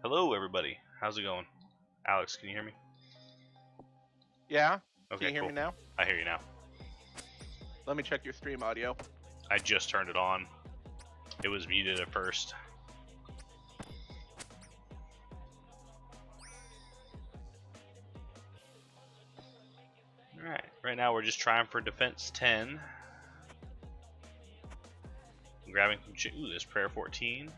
Hello, everybody. How's it going? Alex, can you hear me? Yeah? Can Okay, you hear cool. me now? I hear you now. Let me check your stream audio. I just turned it on. It was muted at first. Alright, right now we're just trying for defense 10. I'm grabbing some ooh, there's prayer 14.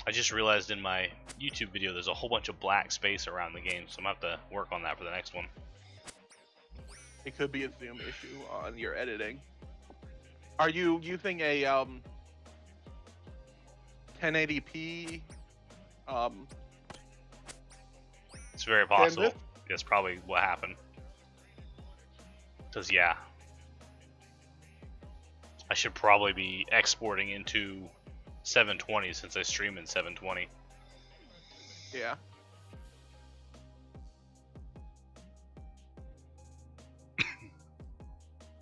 I just realized in my YouTube video there's a whole bunch of black space around the game, so I'm gonna have to work on that for the next one. It could be a zoom issue on your editing. Are you using a 1080p It's very possible. canvas? That's probably what happened. Because, yeah. I should probably be exporting into 720 since I stream in 720. Yeah.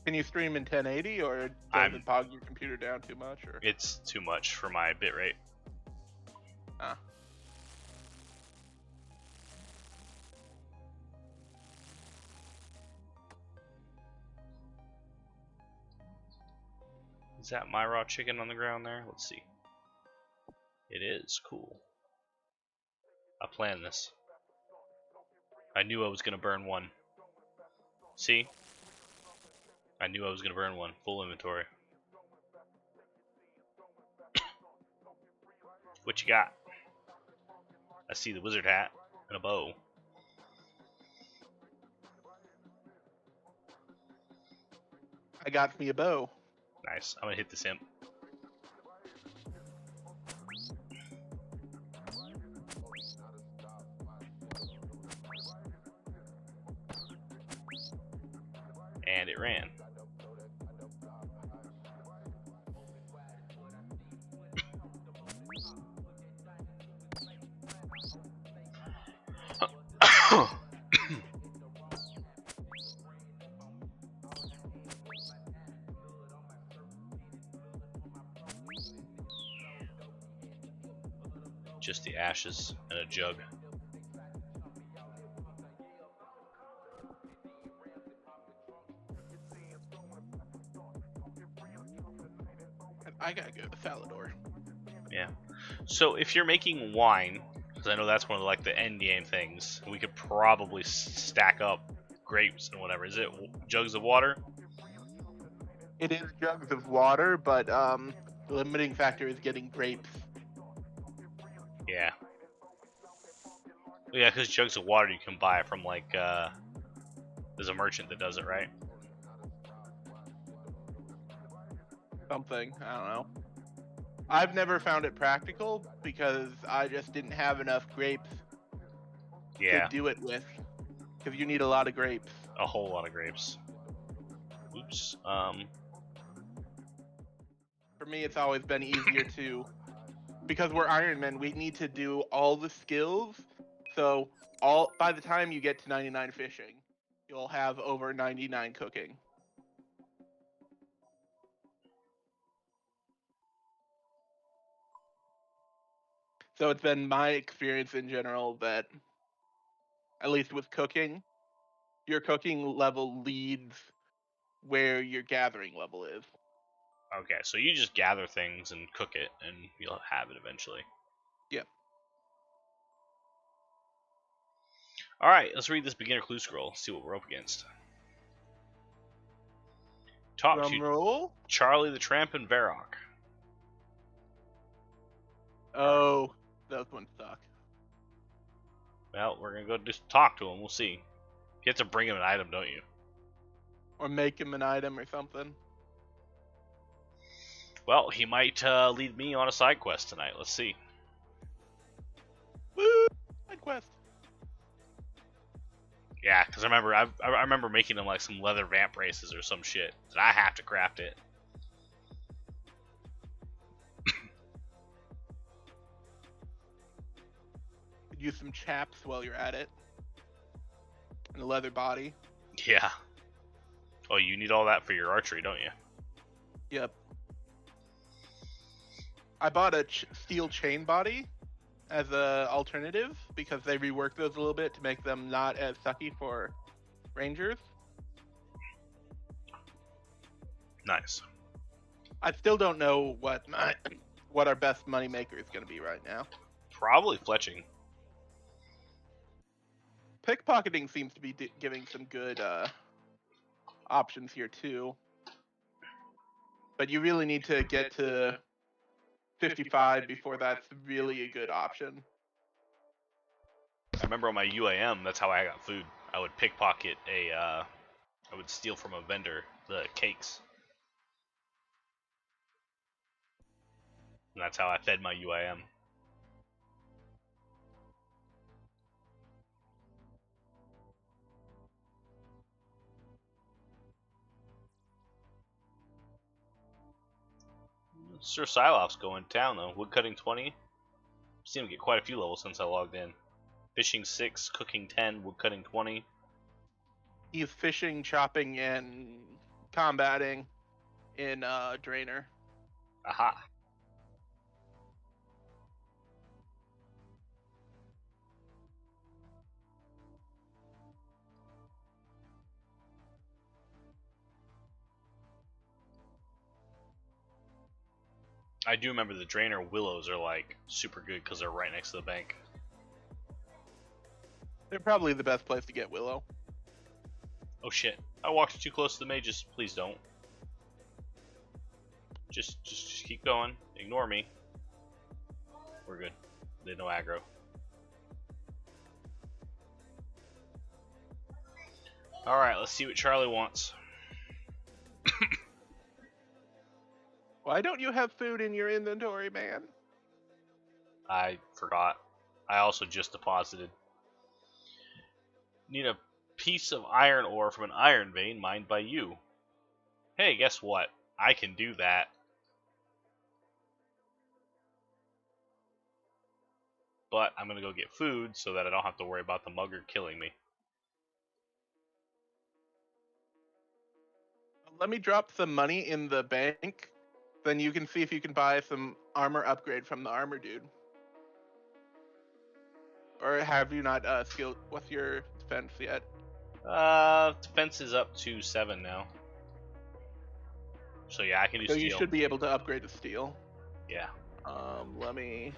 Can you stream in 1080 or does it bog your computer down too much? Or it's too much for my bitrate. Ah. Is that my raw chicken on the ground there? Let's see. It is. Cool. I planned this. I knew I was going to burn one. See? I knew I was going to burn one. Full inventory. What you got? I see the wizard hat and a bow. I got me a bow. Nice. I'm going to hit this imp. And it ran. Just the ashes and a jug. I gotta go to Falador. Yeah. So if you're making wine, because I know that's one of like the end game things, we could probably stack up grapes and whatever. Is it jugs of water? It is jugs of water, but the limiting factor is getting grapes. Yeah. Yeah, because jugs of water you can buy from like there's a merchant that does it, right? Something, I don't know. I've never found it practical because I just didn't have enough grapes to do it with. Because you need a lot of grapes. A whole lot of grapes. Oops. For me, it's always been easier to, because we're Iron Men, we need to do all the skills. So by the time you get to 99 fishing, you'll have over 99 cooking. So it's been my experience in general that, at least with cooking, your cooking level leads where your gathering level is. Okay, so you just gather things and cook it, and you'll have it eventually. Yep. Alright, let's read this beginner clue scroll, see what we're up against. Talk to roll. Charlie the Tramp and Varrock. Oh, those ones suck. Well, we're gonna go just talk to him, we'll see. You have to bring him an item, don't you? Or make him an item or something. Well, he might lead me on a side quest tonight. Let's see. Woo! Side quest. Yeah, because I remember making him like some leather vamp braces or some shit. And I have to craft it. Use some chaps while you're at it. And a leather body. Yeah. Oh, you need all that for your archery, don't you? Yep. I bought a steel chain body as a alternative because they reworked those a little bit to make them not as sucky for rangers. Nice. I still don't know what our best moneymaker is going to be right now. Probably fletching. Pickpocketing seems to be giving some good options here too. But you really need to get to 55 before that's really a good option. I remember on my UAM, that's how I got food. I would pickpocket I would steal from a vendor the cakes. And that's how I fed my UAM. Sir Silof's going down though. Woodcutting 20. Seem to get quite a few levels since I logged in. Fishing 6, cooking 10, woodcutting 20. He's fishing, chopping, and combating in Drainer. Aha. I do remember the Drainer willows are like super good because they're right next to the bank. They're probably the best place to get willow. Oh shit! I walked too close to the mages. Please don't. Just keep going. Ignore me. We're good. They know aggro. All right, let's see what Charlie wants. Why don't you have food in your inventory, man? I forgot. I also just deposited. Need a piece of iron ore from an iron vein mined by you. Hey, guess what? I can do that. But I'm gonna go get food so that I don't have to worry about the mugger killing me. Let me drop some money in the bank. Then you can see if you can buy some armor upgrade from the armor dude. Or have you not skilled? What's your defense yet? Defense is up to 7 now. So yeah, I can do So steel. you should be able to upgrade to steel. Yeah. Let me.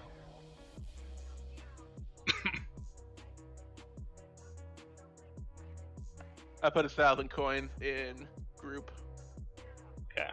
I put 1,000 coins in group. Okay.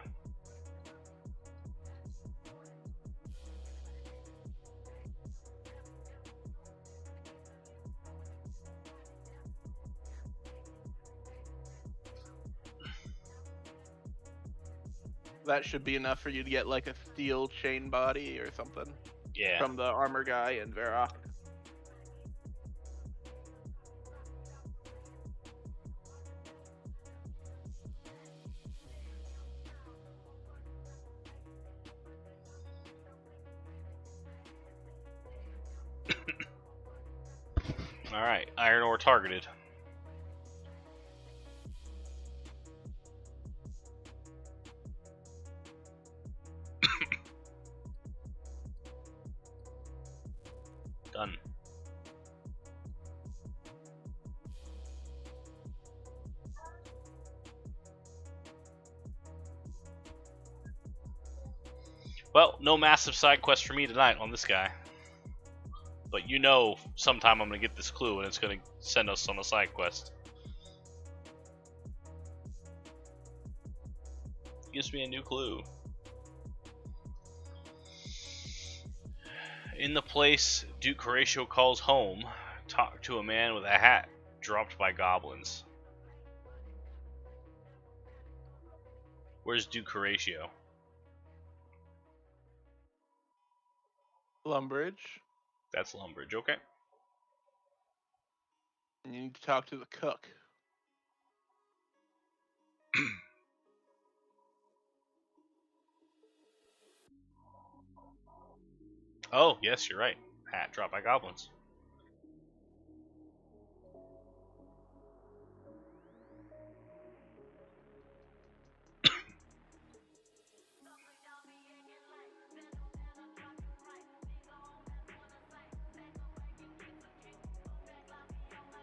That should be enough for you to get like a steel chain body or something. Yeah. From the armor guy in Varrock. Alright, iron ore targeted. Done. Well, no massive side quest for me tonight on this guy. But you know sometime I'm going to get this clue and it's going to send us on a side quest. Gives me a new clue. In the place Duke Horatio calls home, talk to a man with a hat dropped by goblins. Where's Duke Horatio? Lumbridge. That's Lumbridge, okay. And you need to talk to the cook. Oh, yes, you're right. Hat dropped by goblins.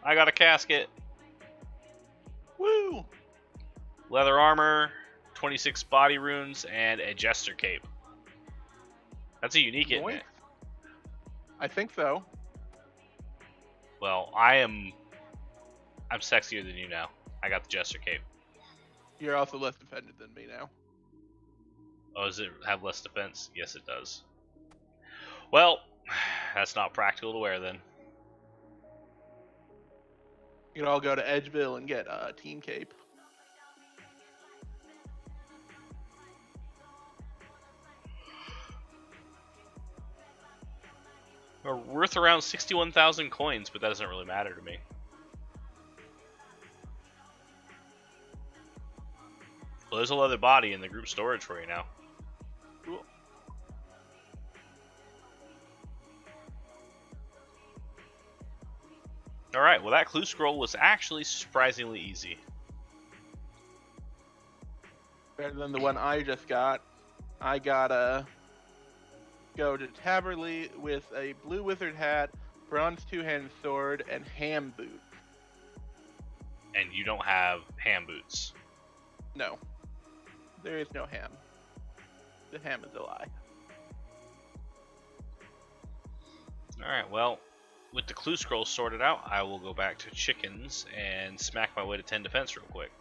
I got a casket. Woo! Leather armor, 26 body runes, and a jester cape. That's a unique, isn't it? I think so. Well, I'm sexier than you now. I got the jester cape. You're also less defended than me now. Oh, does it have less defense? Yes, it does. Well, that's not practical to wear then. You can all go to Edgeville and get a team cape. We're worth around 61,000 coins, but that doesn't really matter to me. Well, there's a leather body in the group storage for you now. Cool. Alright, well that clue scroll was actually surprisingly easy. Better than the one I just got. I gotta go to Taverley with a blue wizard hat, bronze two-handed sword, and ham boot. And you don't have ham boots. No. There is no ham. The ham is a lie. Alright, well, with the clue scroll sorted out, I will go back to chickens and smack my way to 10 defense real quick.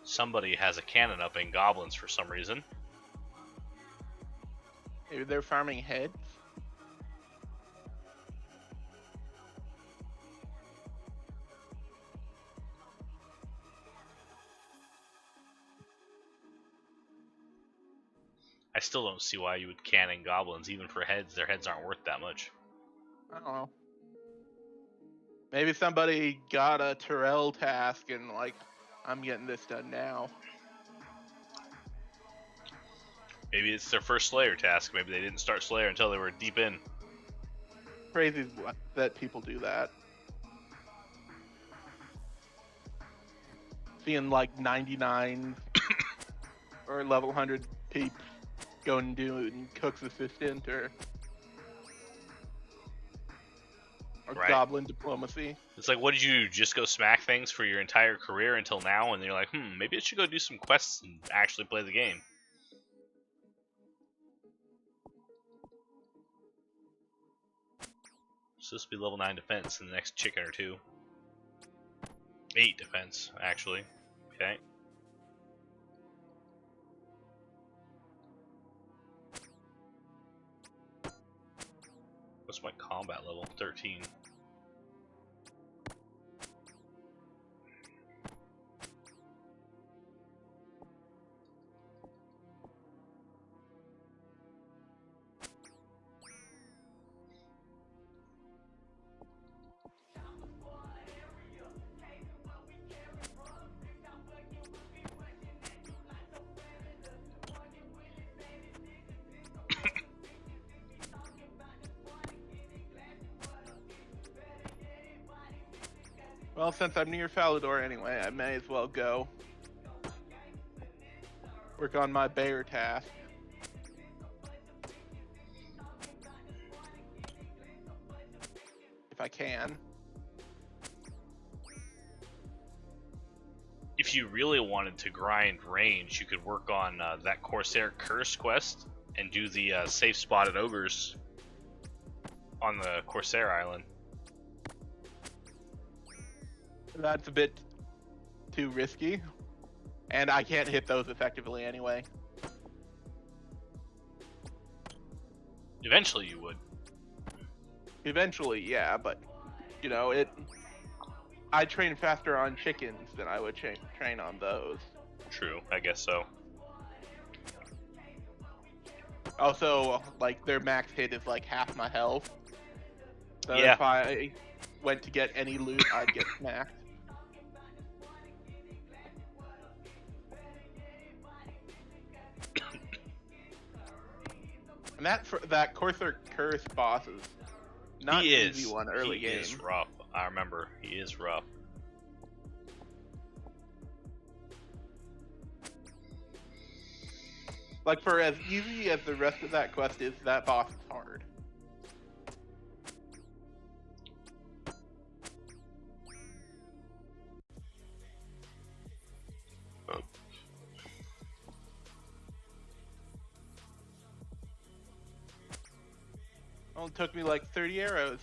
Somebody has a cannon up in goblins for some reason. Maybe they're farming heads. I still don't see why you would cannon goblins, even for heads. Their heads aren't worth that much. I don't know. Maybe somebody got a Terrell task and like, I'm getting this done now. Maybe it's their first Slayer task. Maybe they didn't start Slayer until they were deep in. Crazy that people do that. Seeing like 99 or level 100 peeps go and do Cook's Assistant or Right. Goblin Diplomacy. It's like, what did you do? Just go smack things for your entire career until now? And you're like, maybe I should go do some quests and actually play the game. So this will be level 9 defense in the next chicken or two. 8 defense, actually. Okay. What's my combat level? 13. Well, since I'm near Falador anyway, I may as well go work on my bear task. If I can. If you really wanted to grind range, you could work on that Corsair Curse quest and do the safe spot at Ogres on the Corsair Island. That's a bit too risky, and I can't hit those effectively anyway. Eventually you would. Eventually, yeah, but you know, I train faster on chickens than I would train on those. True, I guess so. Also, like, their max hit is like half my health. So Yeah. if I went to get any loot, I'd get smacked. And that Corsair Curse boss is not He an is. easy one early He game. is rough. I remember. He is rough. Like, for as easy as the rest of that quest is, that boss is hard. Only took me like 30 arrows.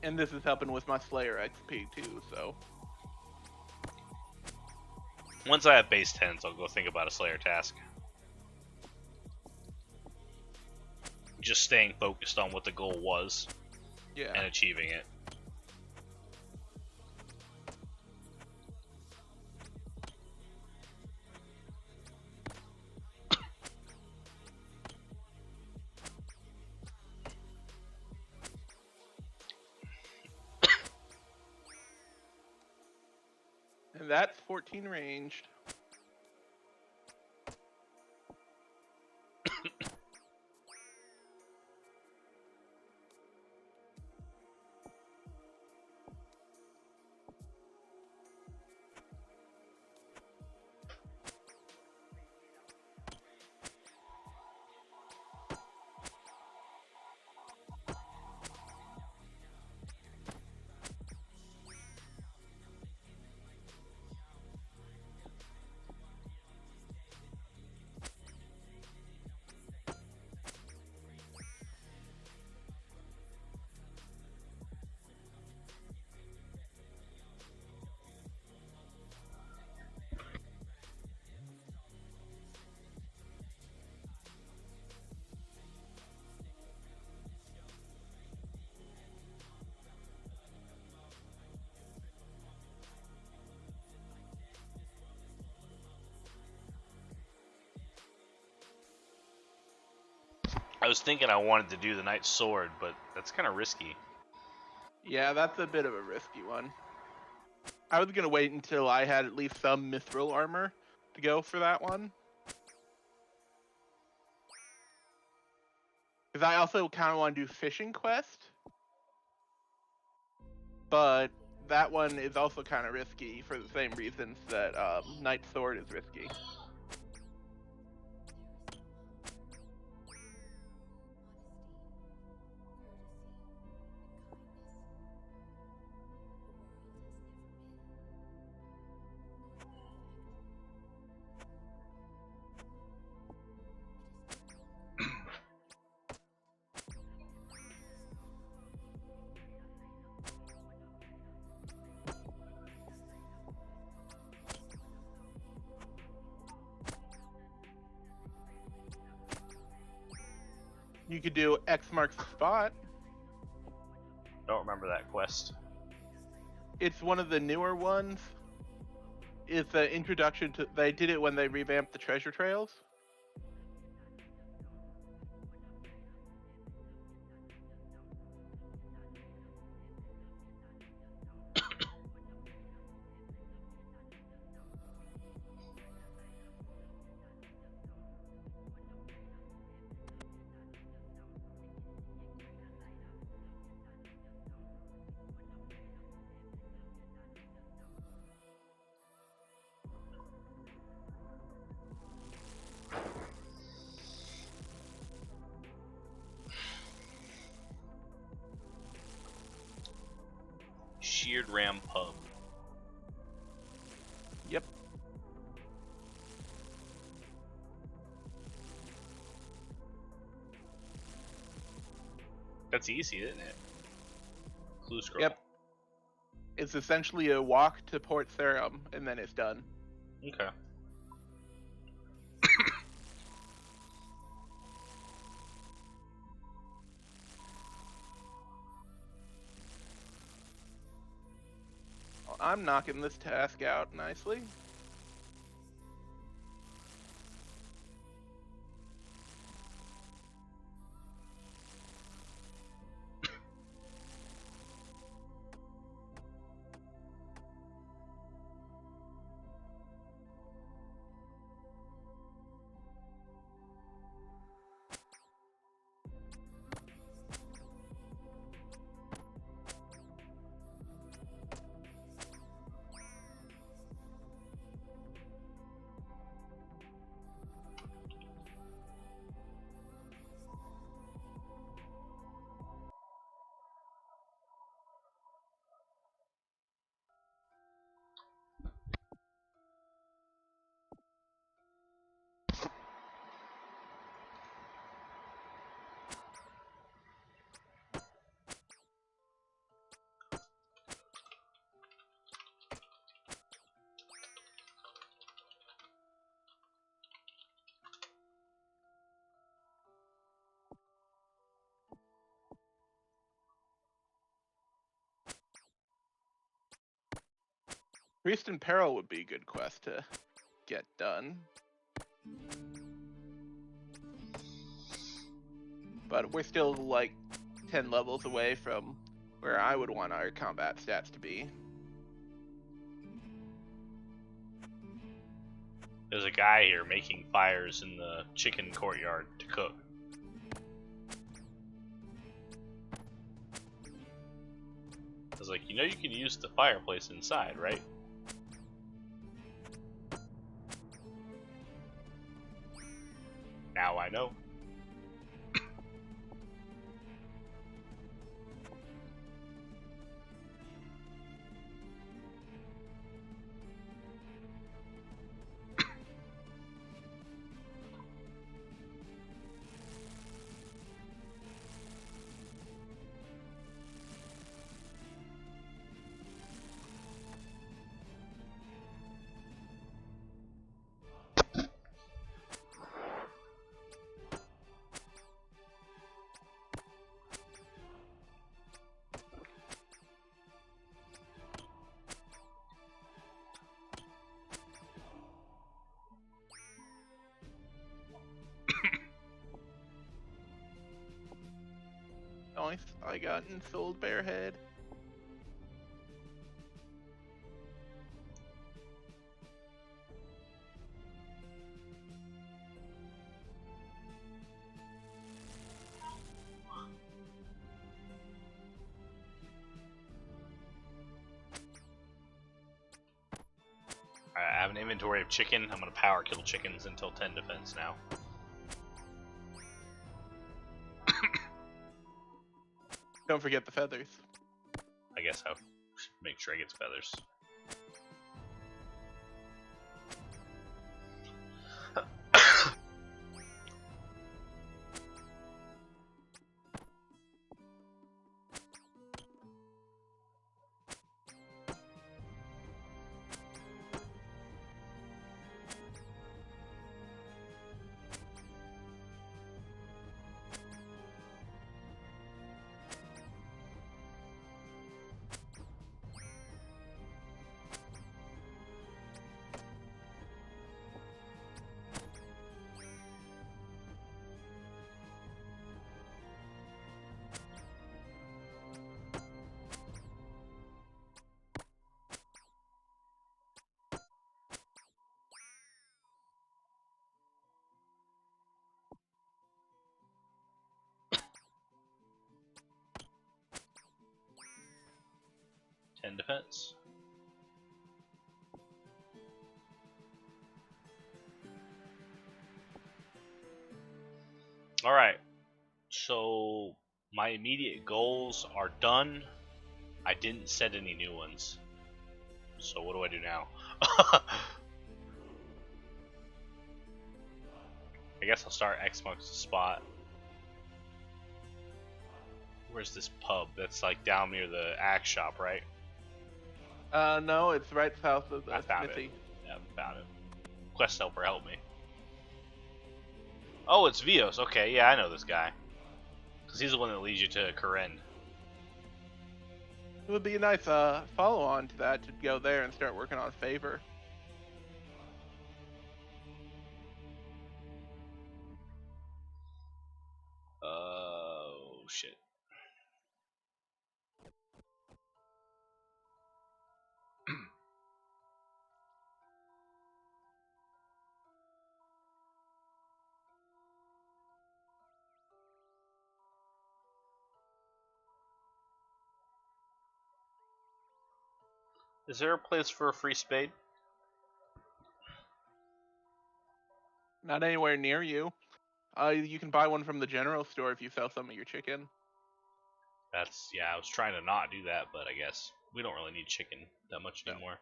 And this is helping with my Slayer XP too, so. Once I have base 10s, I'll go think about a Slayer task. Just staying focused on what the goal was Yeah. and achieving it. And that's 14 ranged. I was thinking I wanted to do the Knight's Sword, but that's kind of risky. Yeah, that's a bit of a risky one. I was gonna wait until I had at least some mithril armor to go for that one. Because I also kind of want to do fishing quest. But that one is also kind of risky for the same reasons that Knight's Sword is risky. You could do X marks the spot. Don't remember that quest. It's one of the newer ones. It's an introduction to. They did it when they revamped the treasure trails. Sheared Ram Pub. Yep. That's easy, isn't it? Clue scroll. Yep. It's essentially a walk to Port Sarum, and then it's done. Okay. Well, I'm knocking this task out nicely. Priest in Peril would be a good quest to get done. But we're still like 10 levels away from where I would want our combat stats to be. There's a guy here making fires in the chicken courtyard to cook. I was like, you know you can use the fireplace inside, right? Now I know. Nice. I got Sold Bearhead. Alright, I have an inventory of chicken. I'm gonna power kill chickens until 10 defense now. Don't forget the feathers. I guess I'll make sure I get feathers. Defense. Alright, so my immediate goals are done. I didn't set any new ones. So what do I do now? I guess I'll start X marks the spot. Where's this pub? That's like down near the axe shop, right? No, it's right south of the I found smithy. it. Yeah, found it. Quest helper, help me. Oh, it's Vios. Okay, yeah, I know this guy. Because he's the one that leads you to Karen. It would be a nice follow-on to that to go there and start working on Favor. Oh, shit. Is there a place for a free spade? Not anywhere near you. You can buy one from the general store if you sell some of your chicken. That's, yeah, I was trying to not do that, but I guess we don't really need chicken that much anymore.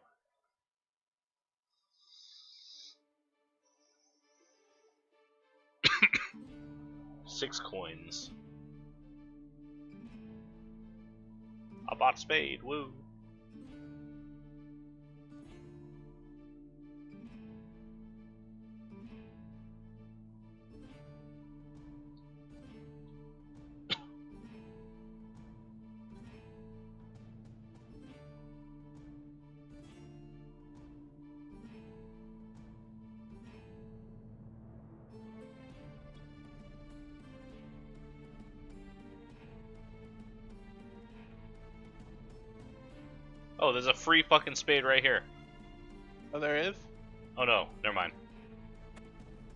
6 coins. I bought a spade, woo. Oh, there's a free fucking spade right here. Oh, there is? Oh no, never mind.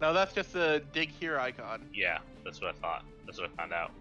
No, that's just a dig here icon. Yeah, that's what I thought. That's what I found out.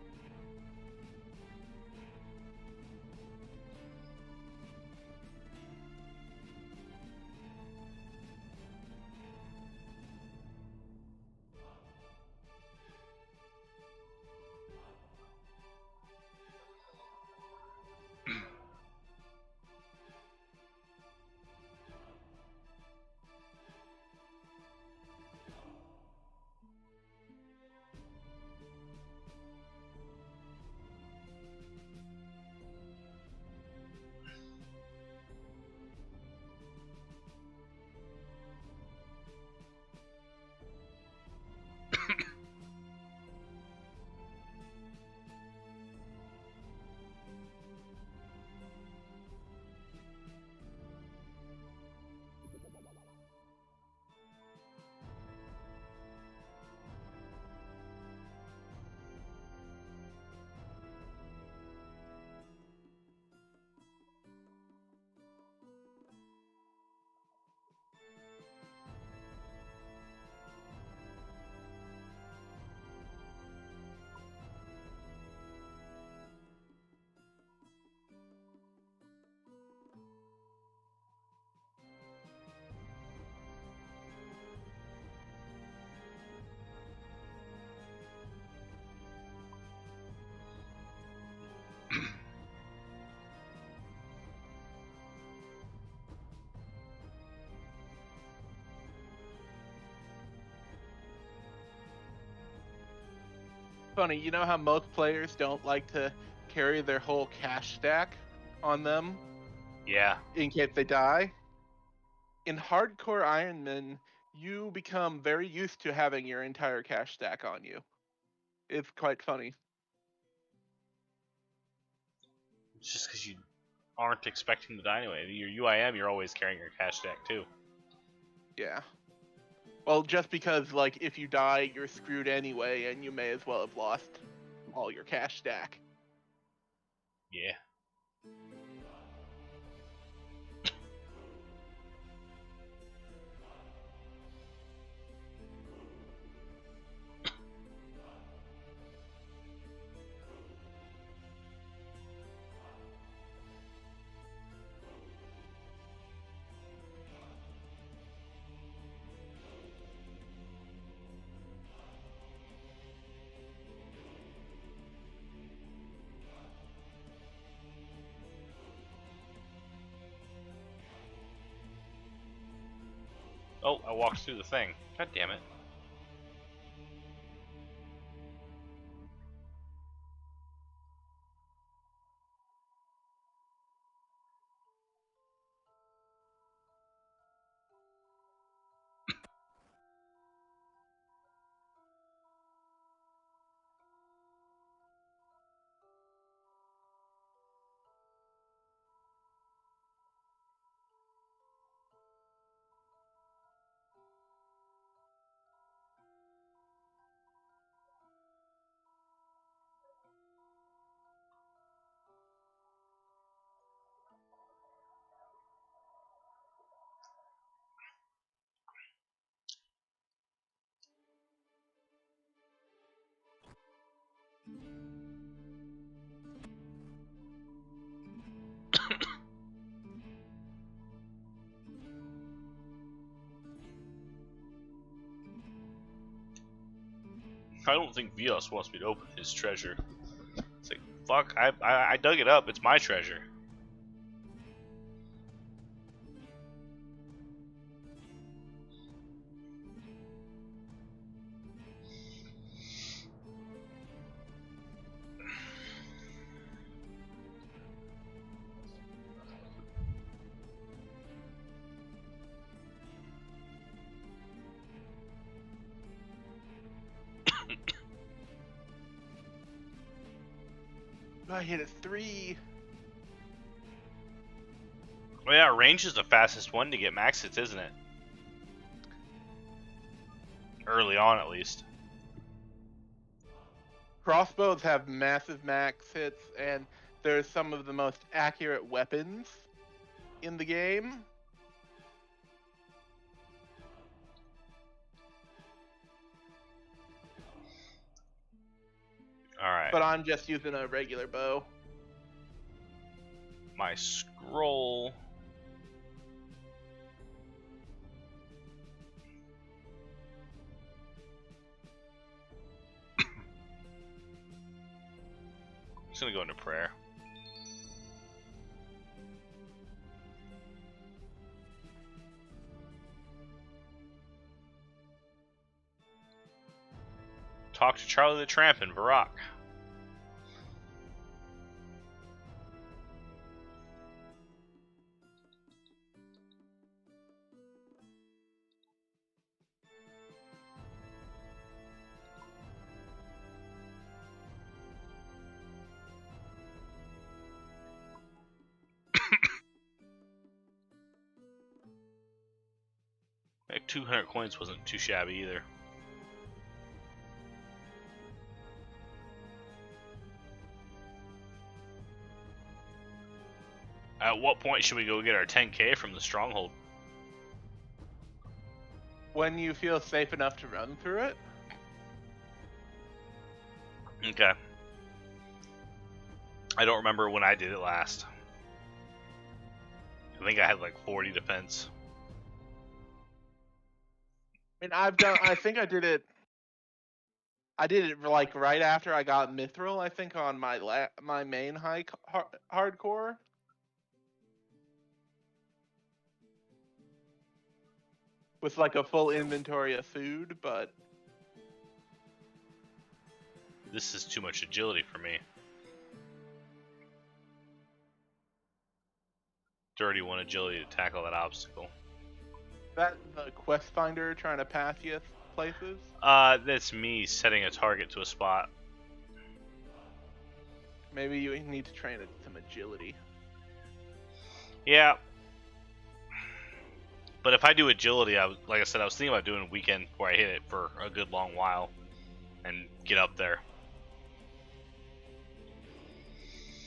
Funny, you know how most players don't like to carry their whole cash stack on them Yeah. in case they die? In hardcore Ironman, you become very used to having your entire cash stack on you. It's quite funny. It's just because you aren't expecting to die anyway. Your UIM, you're always carrying your cash stack too. Yeah. Well, just because, like, if you die, you're screwed anyway, and you may as well have lost all your cash stack. Yeah. Oh, I walked through the thing. God damn it. I don't think Vios wants me to open his treasure. It's like, fuck, I dug it up. It's my treasure. I hit a 3. Well, yeah, range is the fastest one to get max hits, isn't it? Early on, at least. Crossbows have massive max hits, and they're some of the most accurate weapons. in the game. Alright. But I'm just using a regular bow. My scroll. I'm just gonna go into prayer. Talk to Charlie the Tramp in Varrock. Like 200 coins wasn't too shabby either. At what point should we go get our 10k from the stronghold? When you feel safe enough to run through it. Okay. I don't remember when I did it last. I think I had like 40 defense. I mean, I think I did it. I did it like right after I got Mithril. I think on my main hardcore. With like a full inventory of food, but This is too much agility for me. 31 agility to tackle that obstacle. that the quest finder trying to pass you places. That's me setting a target to a spot. Maybe you need to train some agility. Yeah. But if I do agility, like I said, I was thinking about doing a weekend where I hit it for a good long while and get up there.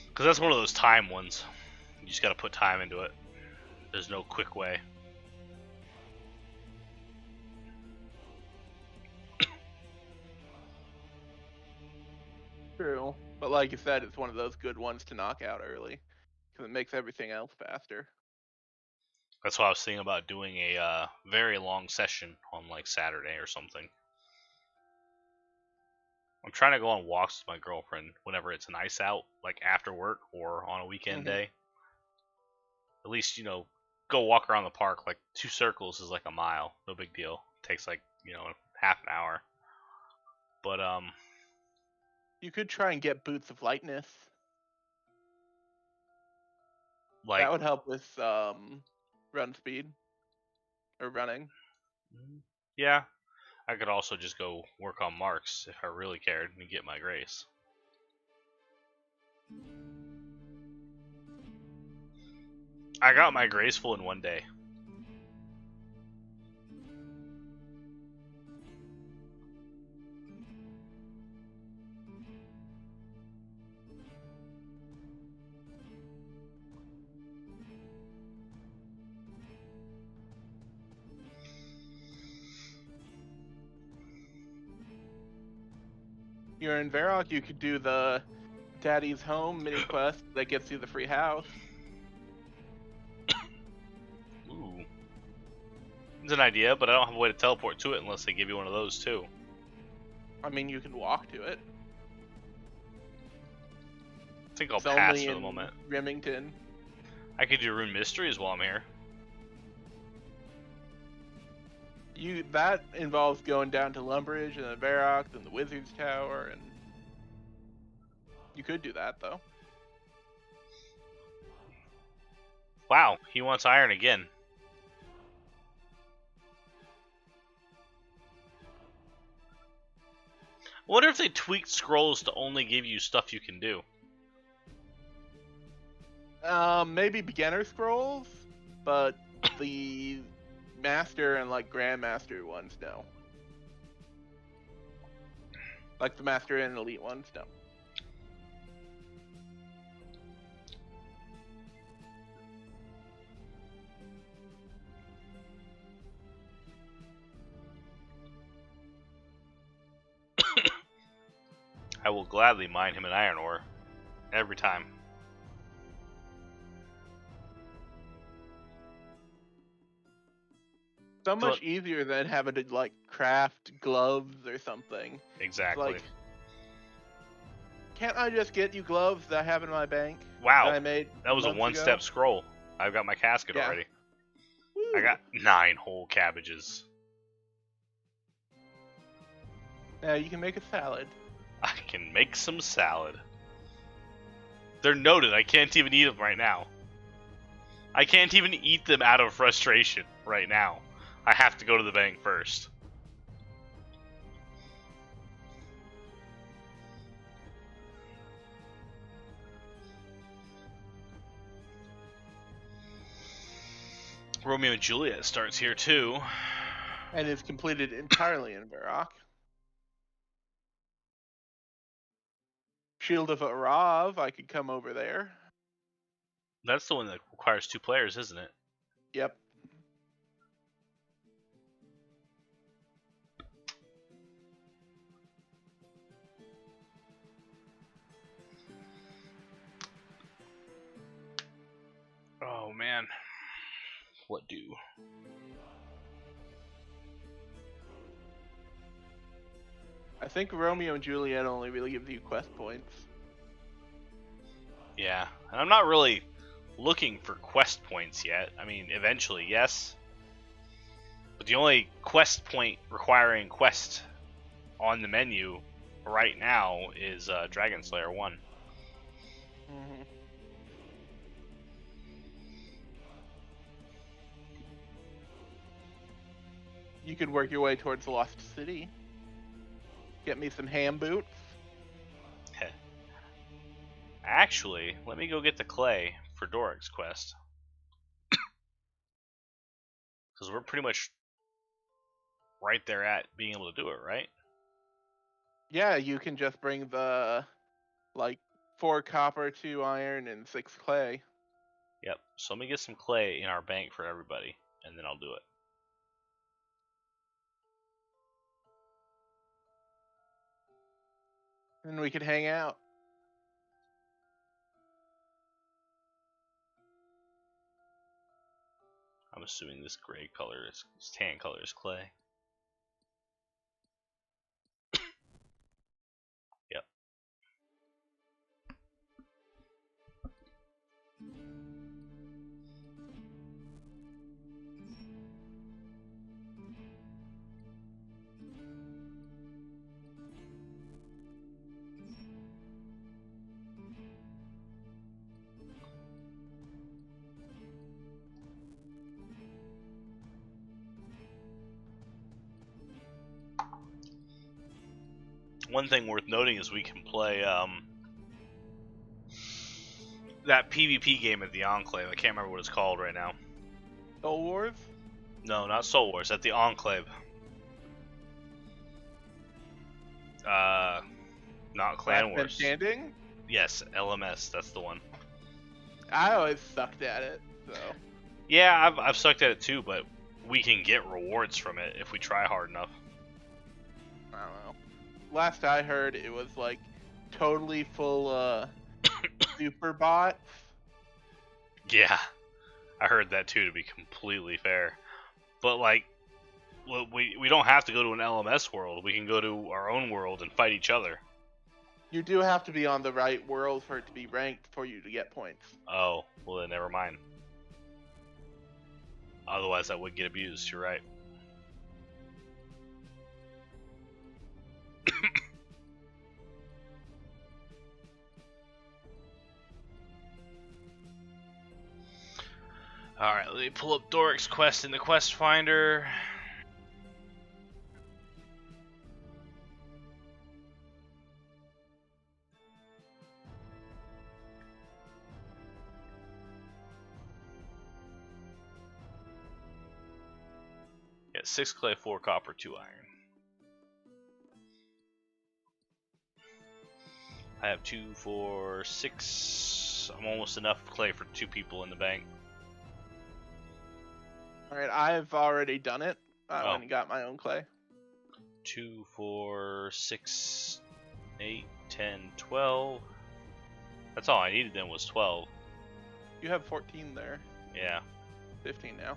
Because that's one of those time ones. You just got to put time into it. There's no quick way. True, but like you said, it's one of those good ones to knock out early because it makes everything else faster. That's why I was thinking about doing a very long session on like Saturday or something. I'm trying to go on walks with my girlfriend whenever it's nice out, like after work or on a weekend day. At least, go walk around the park. Like 2 circles is like a mile. No big deal. Takes like, half an hour. But, You could try and get boots of lightness. like, That would help with run speed or running. yeah, I could also just go work on marks if I really cared and get my grace. I got my graceful in one day. You're in Varrock, you could do the Daddy's Home mini quest that gets you the free house. Ooh. It's an idea, but I don't have a way to teleport to it unless they give you one of those too. I mean, you can walk to it. I think I'll It's pass only for the in moment. Remington. I could do Rune Mysteries while I'm here. That involves going down to Lumbridge and the Varrock and the Wizard's Tower, and you could do that though. Wow, he wants iron again. I wonder if they tweaked scrolls to only give you stuff you can do. Maybe beginner scrolls, but the master and like grandmaster ones, no. Like the master and elite ones, no. I will gladly mine him an iron ore. Every time. So much easier than having to like craft gloves or something. Exactly. Like, can't I just get you gloves that I have in my bank? Wow. That I made That was a months one-step ago? scroll. I've got my casket Yeah. already. Woo. I got 9 whole cabbages. Now you can make a salad. I can make some salad. They're noted. I can't even eat them right now. I can't even eat them out of frustration right now. I have to go to the bank first. Romeo and Juliet starts here too. And is completed entirely in Varrock. Shield of Arav, I could come over there. That's the one that requires 2 players, isn't it? Yep. Oh man. What do? I think Romeo and Juliet only really gives you quest points. Yeah, and I'm not really looking for quest points yet. I mean, eventually, yes. But the only quest point requiring quest on the menu right now is Dragon Slayer 1. Mm-hmm. You could work your way towards Lost City. Get me some ham boots. Actually, let me go get the clay for Doric's quest. Because we're pretty much right there at being able to do it, right? Yeah, you can just bring the, like, 4 copper, 2 iron, and 6 clay. Yep, so let me get some clay in our bank for everybody, and then I'll do it. And we could hang out. I'm assuming this gray color is, this tan color is clay. Yep. One thing worth noting is we can play that PvP game at the Enclave. I can't remember what it's called right now. Soul Wars? No, not Soul Wars. At the Enclave. Not Clan Last Man Wars. Standing? Yes, LMS. That's the one. I always sucked at it, so. Yeah, I've sucked at it too, but we can get rewards from it if we try hard enough. I don't know. Last I heard, it was like totally full super bots. Yeah, I heard that too. To be completely fair, but like, we don't have to go to an LMS world. We can go to our own world and fight each other. You do have to be on the right world for it to be ranked for you to get points. Oh, well then never mind. Otherwise, I would get abused. You're right. Alright, let me pull up Doric's quest in the quest finder. Yeah, 6 clay, 4 copper, 2 iron. I have 2, 4, 6. I'm almost enough clay for 2 people in the bank. Alright, I've already done it. I went Oh. and got my own clay. 2, 4, 6, 8, 10, 12. That's all I needed then was 12. You have 14 there. Yeah. 15 now.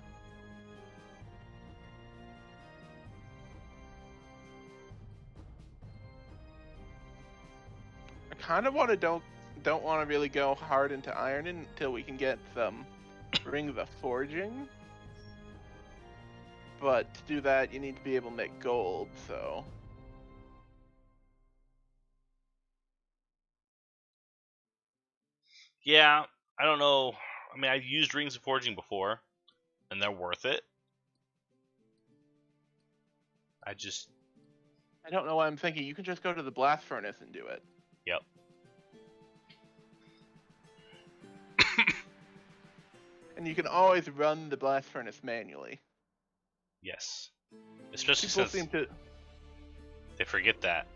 I kind of want to don't want to really go hard into iron until we can get some rings of forging. But to do that, you need to be able to make gold, so. Yeah, I don't know. I mean, I've used rings of forging before, and they're worth it. I don't know why I'm thinking you can just go to the blast furnace and do it. Yep. And you can always run the blast furnace manually. Yes. Especially People since seem to. they forget that.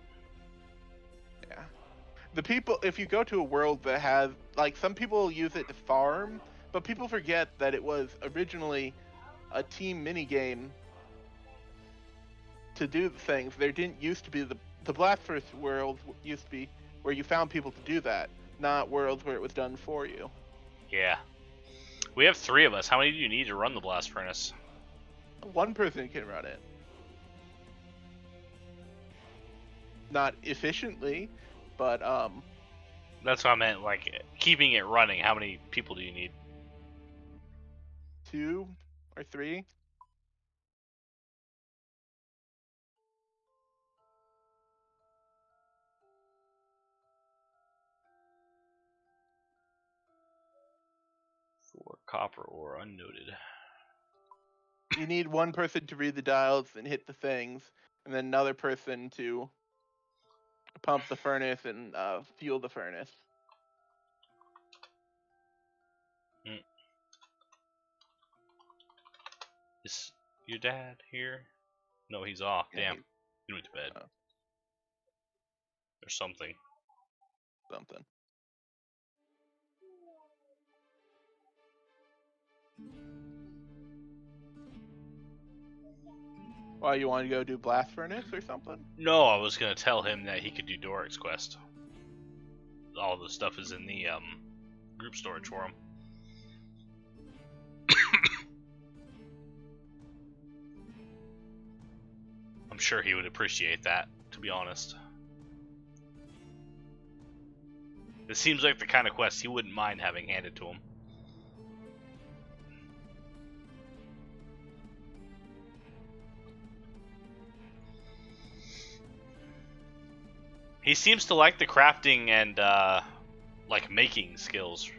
Yeah. The people, if you go to a world that has, like, some people use it to farm, but people forget that it was originally a team minigame to do things. There didn't used to be the blast furnace world used to be where you found people to do that, not worlds where it was done for you. Yeah. We have 3 of us. How many do you need to run the blast furnace? One person can run it. Not efficiently, but That's what I meant, like, keeping it running. How many people do you need? 2 or 3. For copper ore, unnoted. You need one person to read the dials and hit the things, and then another person to pump the furnace and fuel the furnace. Is your dad here? No, he's off. Yeah, Damn. He went to bed. Or something. Something. Why, you want to go do blast furnace or something? No, I was gonna tell him that he could do Doric's quest. All the stuff is in the group storage for him. I'm sure he would appreciate that, to be honest. It seems like the kind of quest he wouldn't mind having handed to him. He seems to like the crafting and like making skills.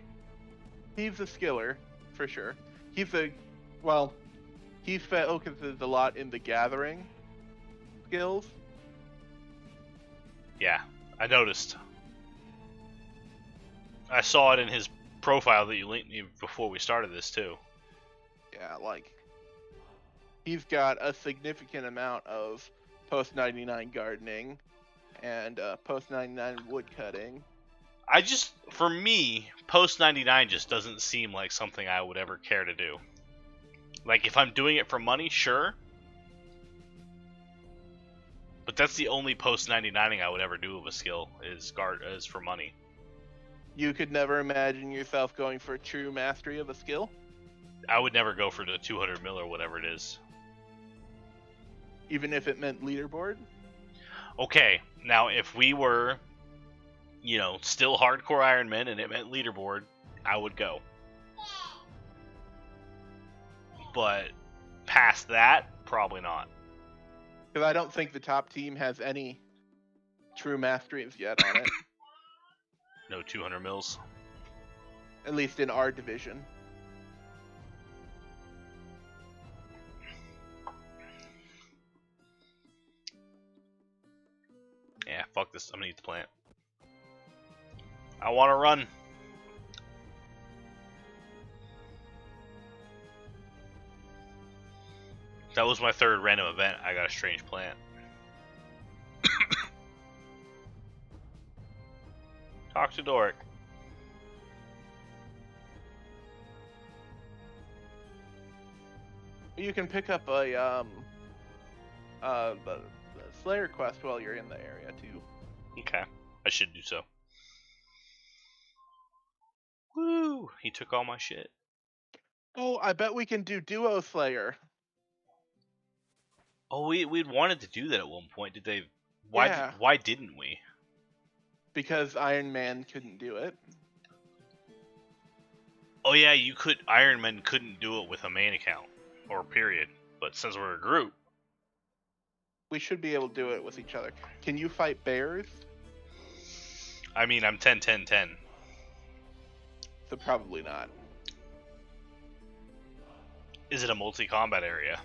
He's a skiller, for sure. He focuses a lot in the gathering skills. Yeah, I noticed. I saw it in his profile that you linked me before we started this too. Yeah, like, he's got a significant amount of post-99 gardening and post-99 wood cutting. For me, post 99 just doesn't seem like something I would ever care to do. Like, if I'm doing it for money, sure. But that's the only post 99ing I would ever do of a skill is for money. You could never imagine yourself going for true mastery of a skill? I would never go for the 200 mil or whatever it is. Even if it meant leaderboard? Okay, now if we were, you know, still hardcore Iron Men and it meant leaderboard, I would go. But past that, probably not. Because I don't think the top team has any true masteries yet on it. No 200 mils. At least in our division. Yeah, fuck this. I'm gonna eat the plant. I want to run. That was my 3rd random event. I got a strange plant. Talk to Doric. You can pick up a the Slayer quest while you're in the area too. Okay. I should do so. Woo! He took all my shit. Oh, I bet we can do Duo Slayer. Oh, we'd wanted to do that at one point. Did they? Yeah. Why didn't we? Because Iron Man couldn't do it. Oh yeah, you could. Iron Man couldn't do it with a main account or period. But since we're a group, We should be able to do it with each other. Can you fight bears? I mean, I'm 10-10-10. So probably not. Is it a multi-combat area?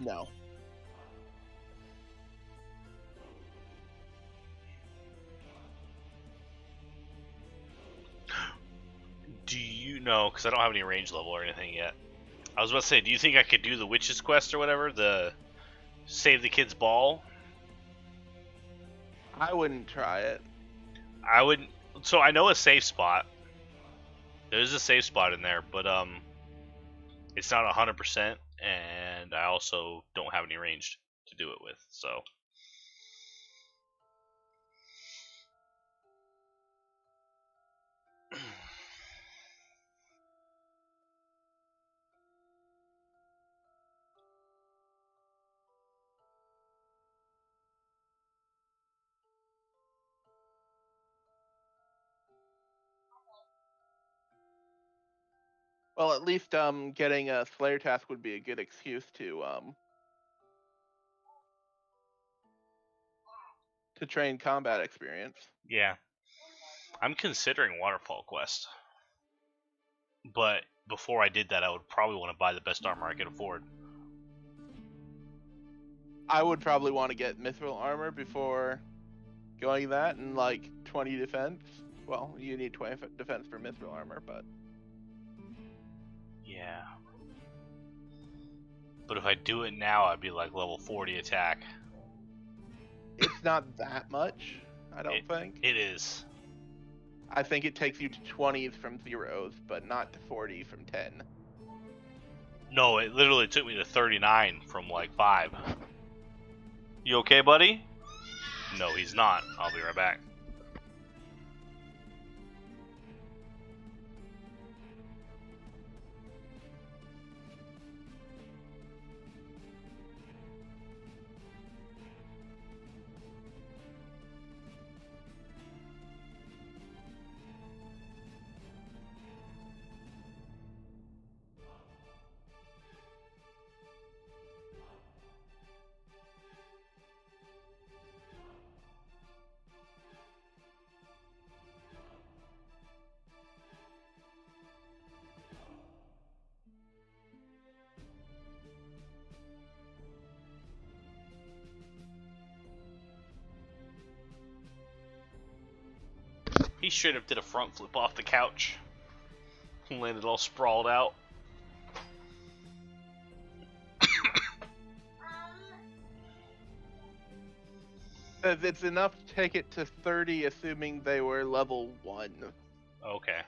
No. Do you know? Because I don't have any range level or anything yet. I was about to say, do you think I could do the witch's quest or whatever? The save the kid's ball? I wouldn't try it. I would. So I know a safe spot. There's a safe spot in there, but it's not 100%, and I also don't have any range to do it with. So. Well, at least getting a Slayer task would be a good excuse to train combat experience. Yeah. I'm considering Waterfall Quest. But before I did that, I would probably want to buy the best armor I could afford. I would probably want to get mithril armor before going that and like 20 defense. Well, you need 20 defense for mithril armor, but Yeah. But if I do it now, I'd be like level 40 attack. it's not that much, I don't think. It is. I think it takes you to 20s from zeros, but not to 40 from 10. No, it literally took me to 39 from like 5. You okay, buddy? No, he's not. I'll be right back. He should have did a front flip off the couch. Landed all sprawled out. It's enough to take it to 30, assuming they were level 1. Okay.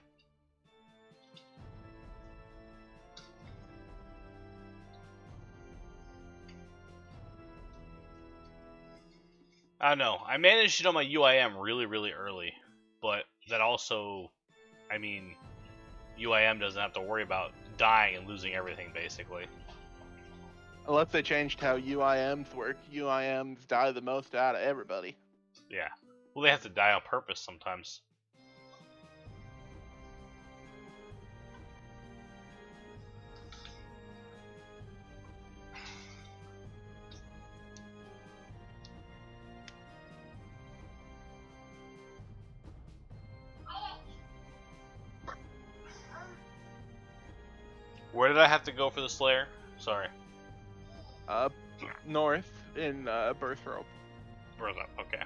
I don't know. I managed it on my UIM really, really early. But that also, I mean, UIM doesn't have to worry about dying and losing everything, basically. Unless they changed how UIMs work. UIMs die the most out of everybody. Yeah. Well, they have to die on purpose sometimes. Where did I have to go for the Slayer? Sorry. North in Birth Rope. Where's that? Okay.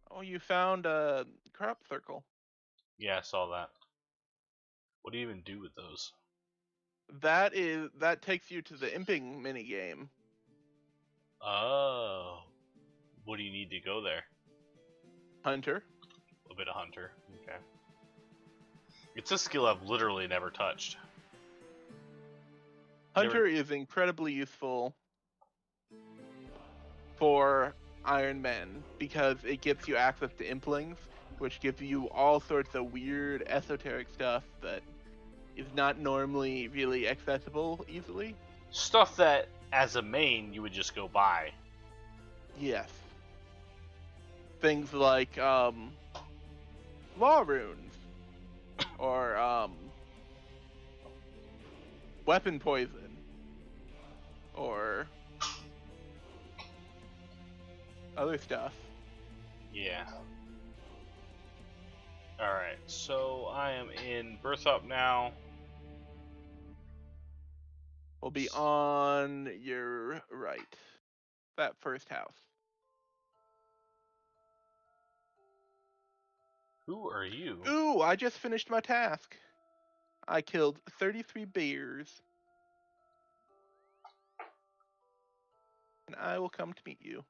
Oh, you found a crop circle. Yeah, I saw that. What do you even do with those? That takes you to the imping minigame. Oh. What do you need to go there? Hunter. A little bit of Hunter. Okay. It's a skill I've literally never touched. Hunter is incredibly useful for Iron Men because it gives you access to implings, which gives you all sorts of weird esoteric stuff that is not normally really accessible easily. Stuff that, as a main, you would just go buy. Yes. Things like law runes or weapon poison or other stuff. Yeah. Alright, so I am in Berthop now. Will be on your right. That first house. Who are you? Ooh, I just finished my task. I killed 33 bears. And I will come to meet you.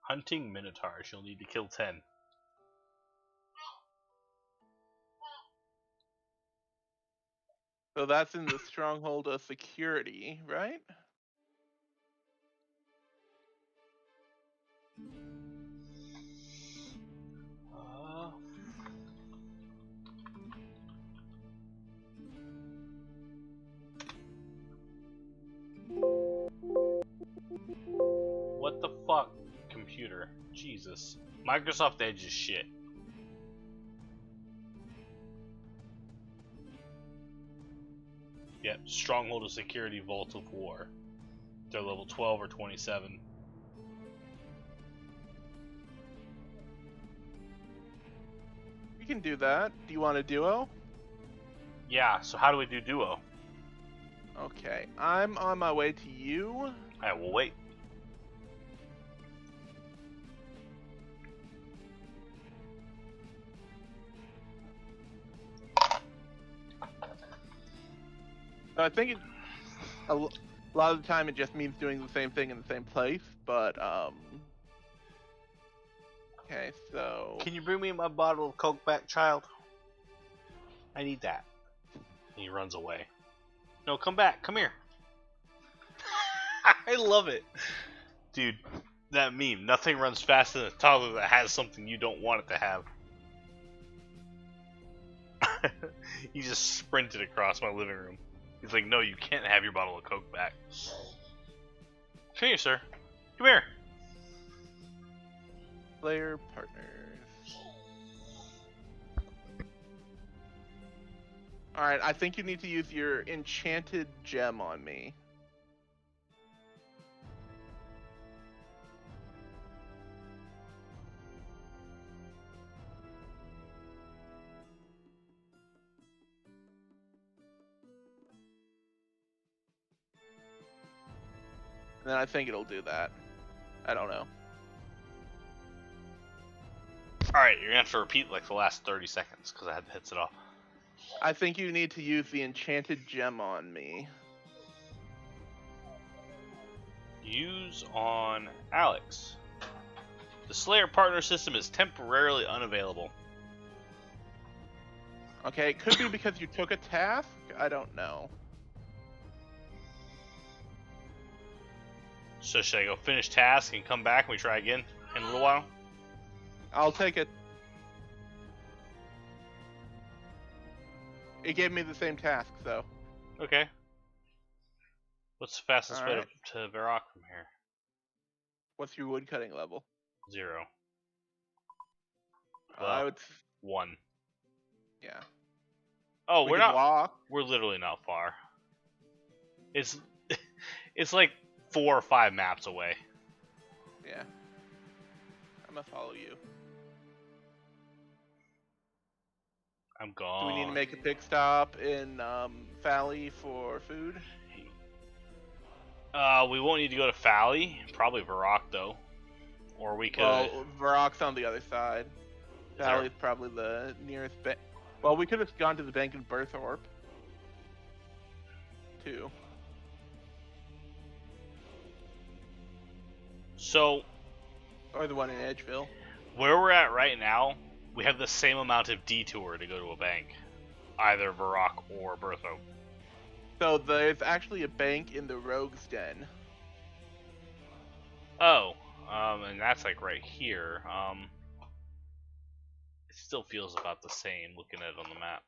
Hunting Minotaurs. You'll need to kill 10. So that's in the stronghold of security, right? What the fuck, computer? Jesus. Microsoft Edge is shit. Yep, Stronghold of Security, Vault of War. They're level 12 or 27. We can do that. Do you want a duo? Yeah, so how do we do duo? Okay, I'm on my way to you. Alright, we'll wait. So I think a lot of the time it just means doing the same thing in the same place, but okay, so Can you bring me my bottle of Coke back, child? I need that. And he runs away. No, come back. Come here. I love it. Dude, that meme. Nothing runs faster than a toddler that has something you don't want it to have. He just sprinted across my living room. He's like, no, you can't have your bottle of Coke back. Come here, sir. Come here. player partners. Alright, I think you need to use your enchanted gem on me. And then I think it'll do that. I don't know. Alright, you're gonna have to repeat like the last 30 seconds because I had to hit it off. I think you need to use the enchanted gem on me. Use on Alex. The Slayer partner system is temporarily unavailable. Okay, it could be because you took a task? I don't know. So should I go finish task and come back and we try again in a little while? I'll take it. It gave me the same task, so. Okay. What's the fastest way Alright. to Varrock from here? What's your woodcutting level? 0. I would. 1. Yeah. Oh, We we're could not. walk. We're literally not far. It's it's like 4 or 5 maps away. Yeah. I'm gonna follow you. I'm gone. Do we need to make a pit stop in Valley for food? We won't need to go to Fally. Probably Varrock though. Or we could. Well, Varrock's on the other side. there- Valley's probably the nearest bank. Well, we could have gone to the bank in Berthorpe. Too. So Or the one in Edgeville. where we're at right now, We have the same amount of detour to go to a bank, either Varrock or Bertho. So there's actually a bank in the Rogue's Den. Oh, and that's like right here. It still feels about the same looking at it on the map.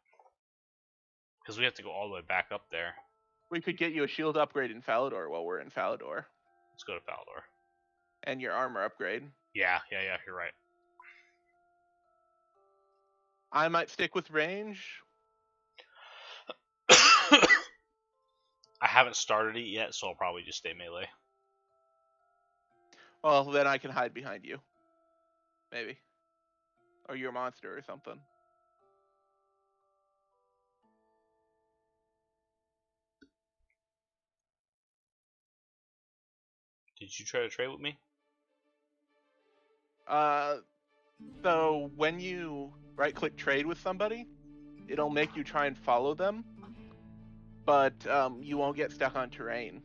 Because we have to go all the way back up there. We could get you a shield upgrade in Falador while we're in Falador. Let's go to Falador. And your armor upgrade. Yeah, you're right. I might stick with range. I haven't started it yet, so I'll probably just stay melee. Well, then I can hide behind you. Maybe. Or your monster or something. Did you try to trade with me? So when you right-click trade with somebody, it'll make you try and follow them, but you won't get stuck on terrain.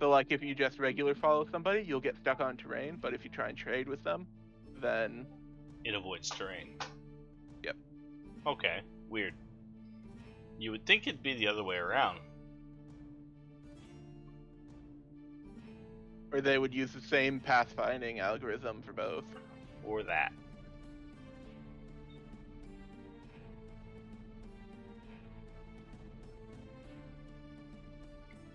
So like if you just regular follow somebody, you'll get stuck on terrain, but if you try and trade with them, then... It avoids terrain. Yep. Okay, weird. You would think it'd be the other way around. Or they would use the same pathfinding algorithm for both. Or that.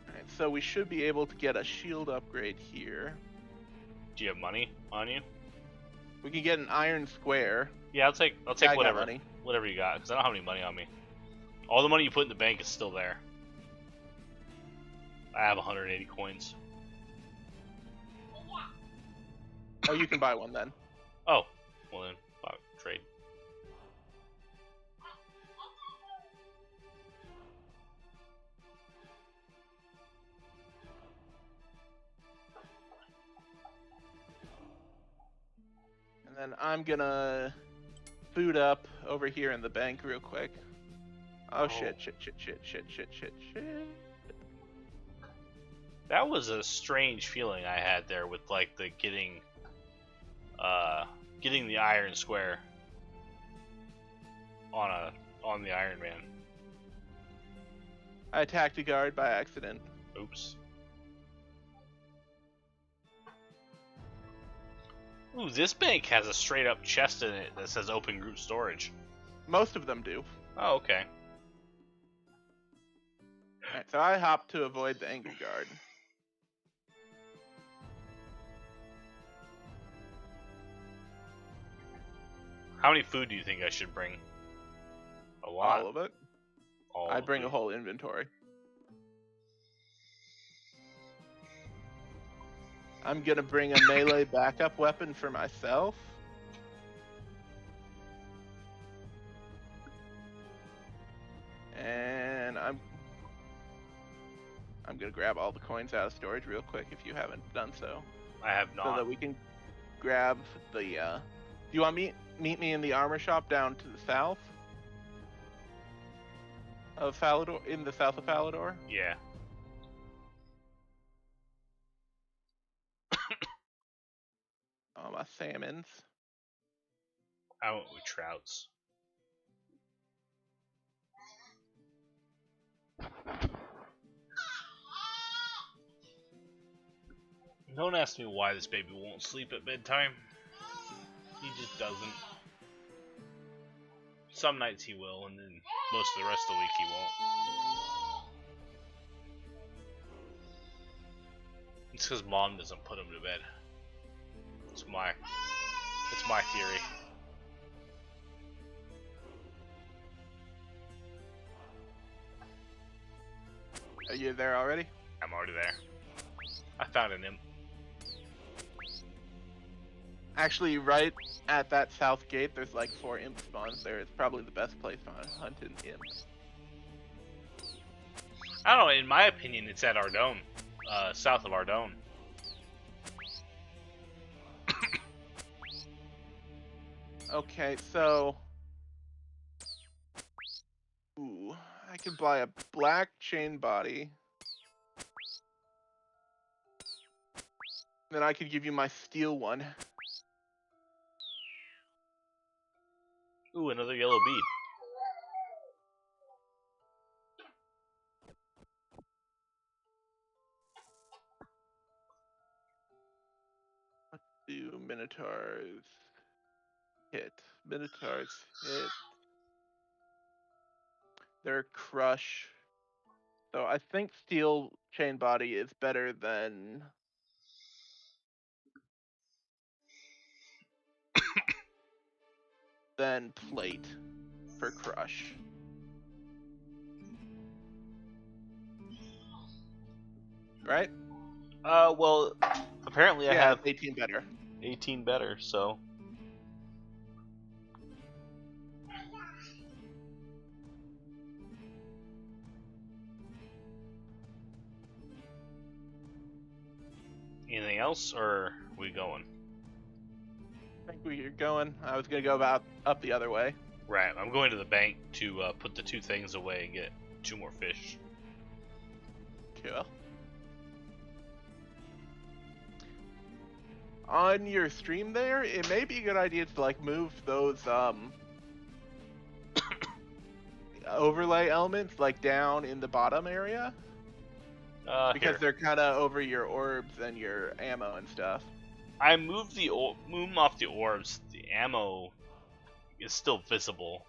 Alright, so we should be able to get a shield upgrade here. Do you have money on you? We can get an iron square. Yeah, I'll take Yeah, I got whatever. money. Whatever you got, because I don't have any money on me. All the money you put in the bank is still there. I have 180 coins. Oh, you can buy one then. Oh, well then, fuck, trade. And then I'm gonna boot up over here in the bank real quick. Oh, shit. That was a strange feeling I had there with like the getting the Iron Square on the Iron Man. I attacked a guard by accident. Oops. Ooh, this bank has a straight up chest in it that says open group storage. Most of them do. Oh, okay. Alright, so I hop to avoid the angry guard. How many food do you think I should bring? A lot. All of it. All I of bring a it. whole inventory. I'm gonna bring a melee backup weapon for myself. And I'm gonna grab all the coins out of storage real quick if you haven't done so. I have not. So that we can grab the do you want meet me in the armor shop down to the south of Falador, in the south of Falador? Yeah. Oh, my salmons. I went with trouts. Don't ask me why this baby won't sleep at bedtime. He just doesn't. Some nights he will, and then most of the rest of the week he won't. It's because mom doesn't put him to bed. It's my theory. Are you there already? I'm already there. I found an imp. Actually, right at that south gate, there's like 4 imp spawns there. It's probably the best place to hunt an imp. I don't know, in my opinion, it's at Ardone. South of Ardone. Okay, so... Ooh, I could buy a black chain body. Then I could give you my steel one. Ooh, another yellow bead. Do Minotaurs hit? Minotaurs hit. Their crush. So I think steel chain body is better than plate for crush. Right? Well, apparently I have 18 better. 18 better, so. Anything else, or are we going? I think we're going. I was gonna go up the other way. Right, I'm going to the bank to put the 2 things away and get 2 more fish. Cool. On your stream there, it may be a good idea to like move those overlay elements like down in the bottom area. Because they're kind of over your orbs and your ammo and stuff. I moved them off the orbs. The ammo is still visible.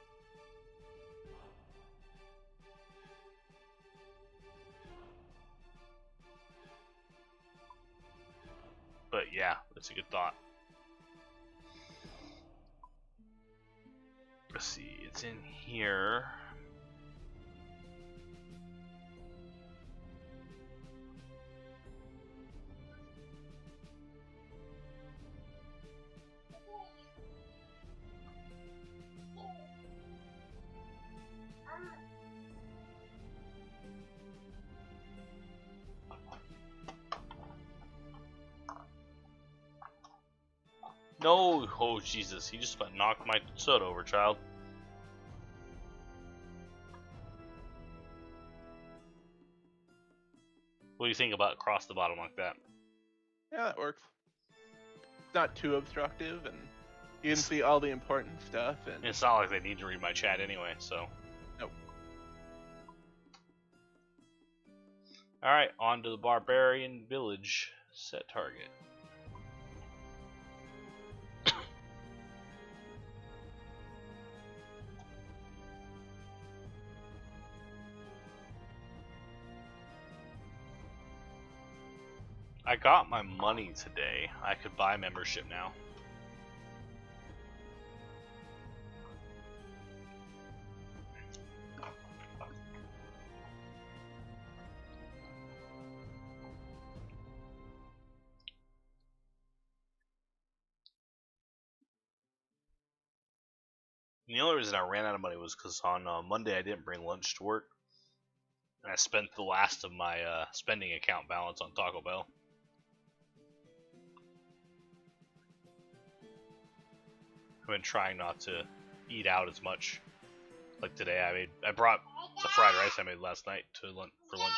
But yeah, that's a good thought. Let's see, it's in here. No! Oh, Jesus. He just about knocked my soda over, child. What do you think about across the bottom like that? Yeah, that works. It's not too obstructive, and you can see all the important stuff. And it's not like they need to read my chat anyway, so. Nope. Alright, on to the Barbarian Village. Set target. I got my money today. I could buy membership now. And the only reason I ran out of money was because on Monday I didn't bring lunch to work. And I spent the last of my spending account balance on Taco Bell. I've been trying not to eat out as much. Like today, I brought the fried rice I made last night to for lunch.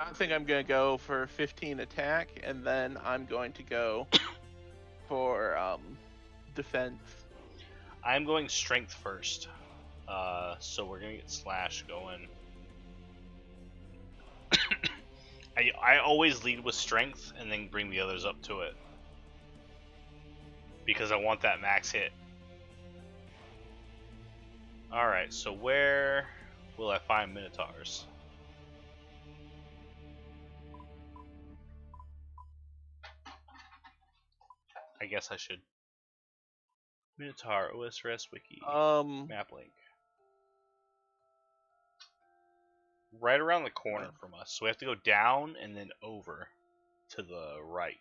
I think I'm gonna go for 15 attack, and then I'm going to go for defense. I'm going strength first, so we're gonna get slash going. I always lead with strength and then bring the others up to it because I want that max hit. Alright, so where will I find Minotaurs? I guess I should. Minotaur OSRS wiki. Map link. Right around the corner from us. So we have to go down and then over to the right.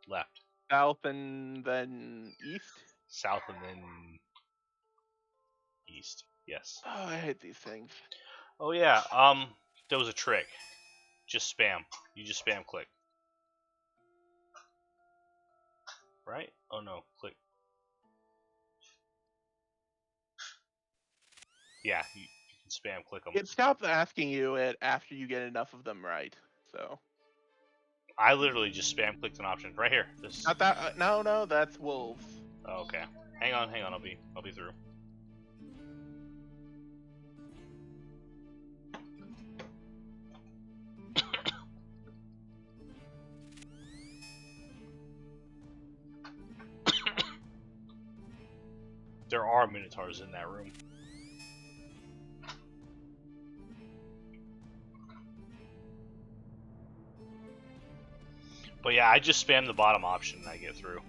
Left. South and then east? South and then east. Yes. Oh, I hate these things. Oh yeah, there was a trick. Just spam. You just spam click. Right? Oh no, click. Yeah, you can spam click them. It stops asking you it after you get enough of them right. So I literally just spam clicked an option right here. This. not that. No, that's wolves. Oh, okay. Hang on. I'll be through. There are minotaurs in that room. But yeah, I just spam the bottom option and I get through.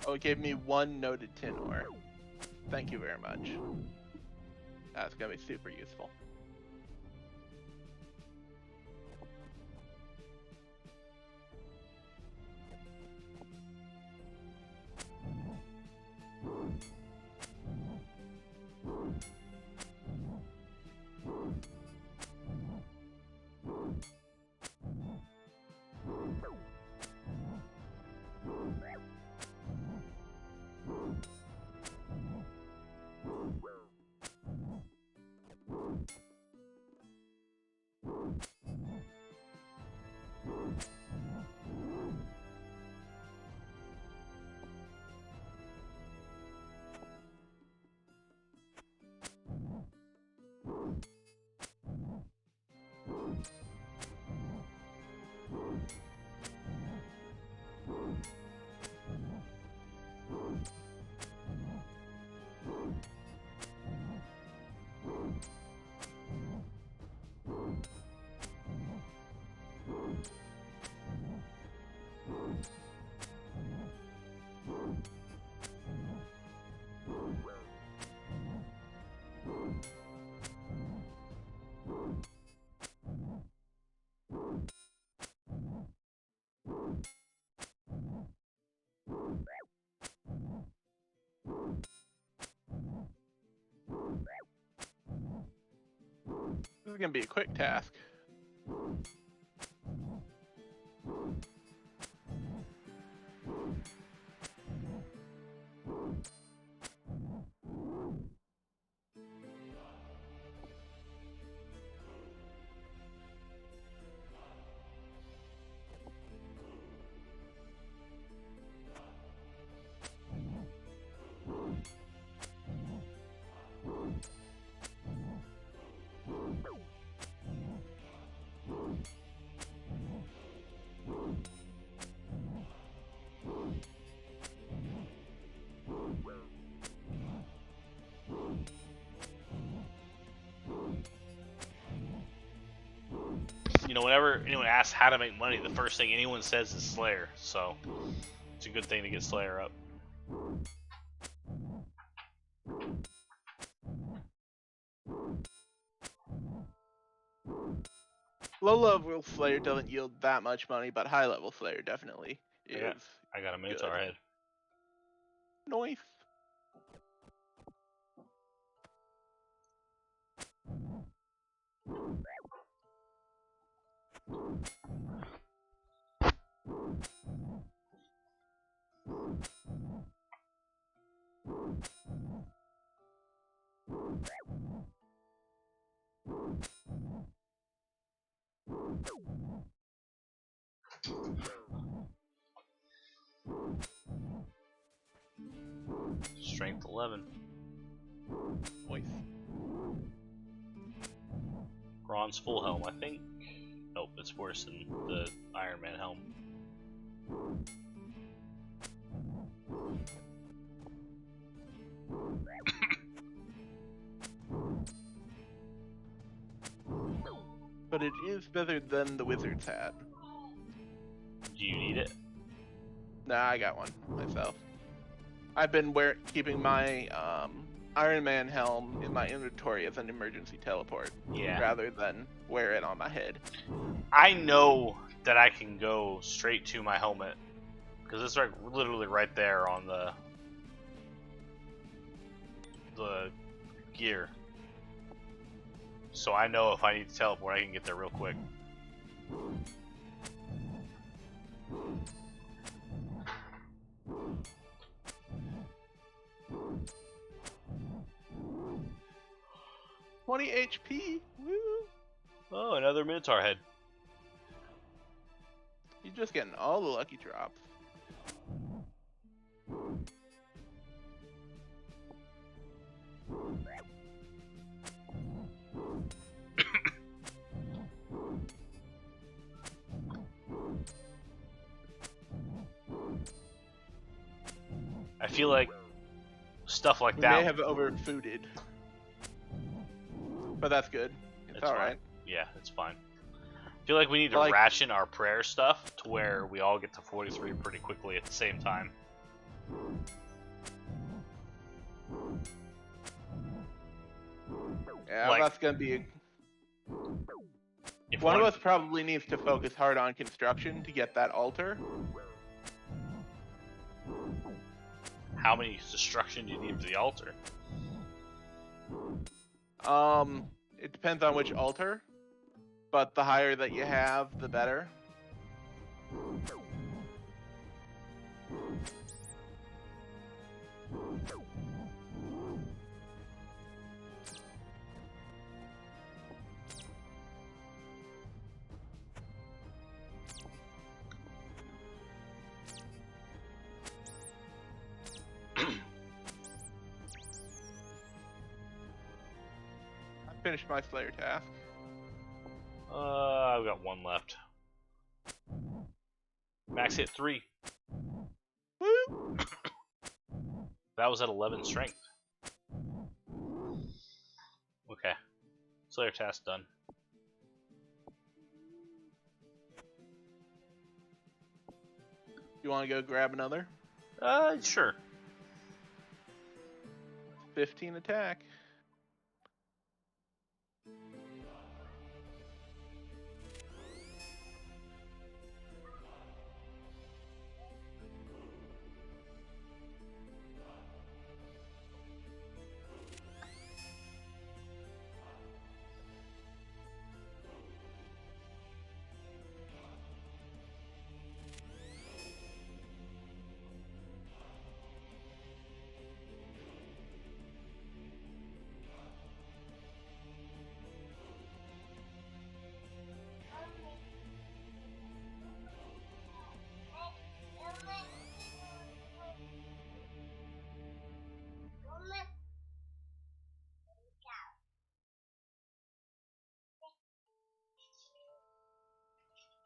Oh, it gave me 1 noted tin ore. Thank you very much. That's gonna be super useful. This is gonna be a quick task. You know, whenever anyone asks how to make money, the first thing anyone says is Slayer. So it's a good thing to get Slayer up. Low level Slayer doesn't yield that much money, but high level Slayer definitely is. I got a Minotaur good. head. Nice. Strength 11. Nice. Bronze full helm, I think. Nope, it's worse than the Iron Man helm. But it is better than the wizard's hat. Do you need it? Nah, I got one myself. I've been keeping my Iron Man helm in my inventory as an emergency teleport, Yeah. rather than wear it on my head. I know that I can go straight to my helmet because it's like literally right there on the gear. So I know if I need to teleport, I can get there real quick. $20 HP. Woo! Oh, another Minotaur head. You're just getting all the lucky drops. I feel like stuff like We that. may have overfooded, but that's good. It's all right. Yeah, it's fine. I feel like we need to ration our prayer stuff to where we all get to 43 pretty quickly at the same time. Yeah, that's gonna be. One of us probably needs to focus hard on construction to get that altar. How many destruction do you need for the altar? It depends on which altar, but the higher that you have, the better. Finished my Slayer task. I've got one left. Max hit 3. Woo! That was at 11 strength. Okay. Slayer task done. You want to go grab another? Sure. 15 attack.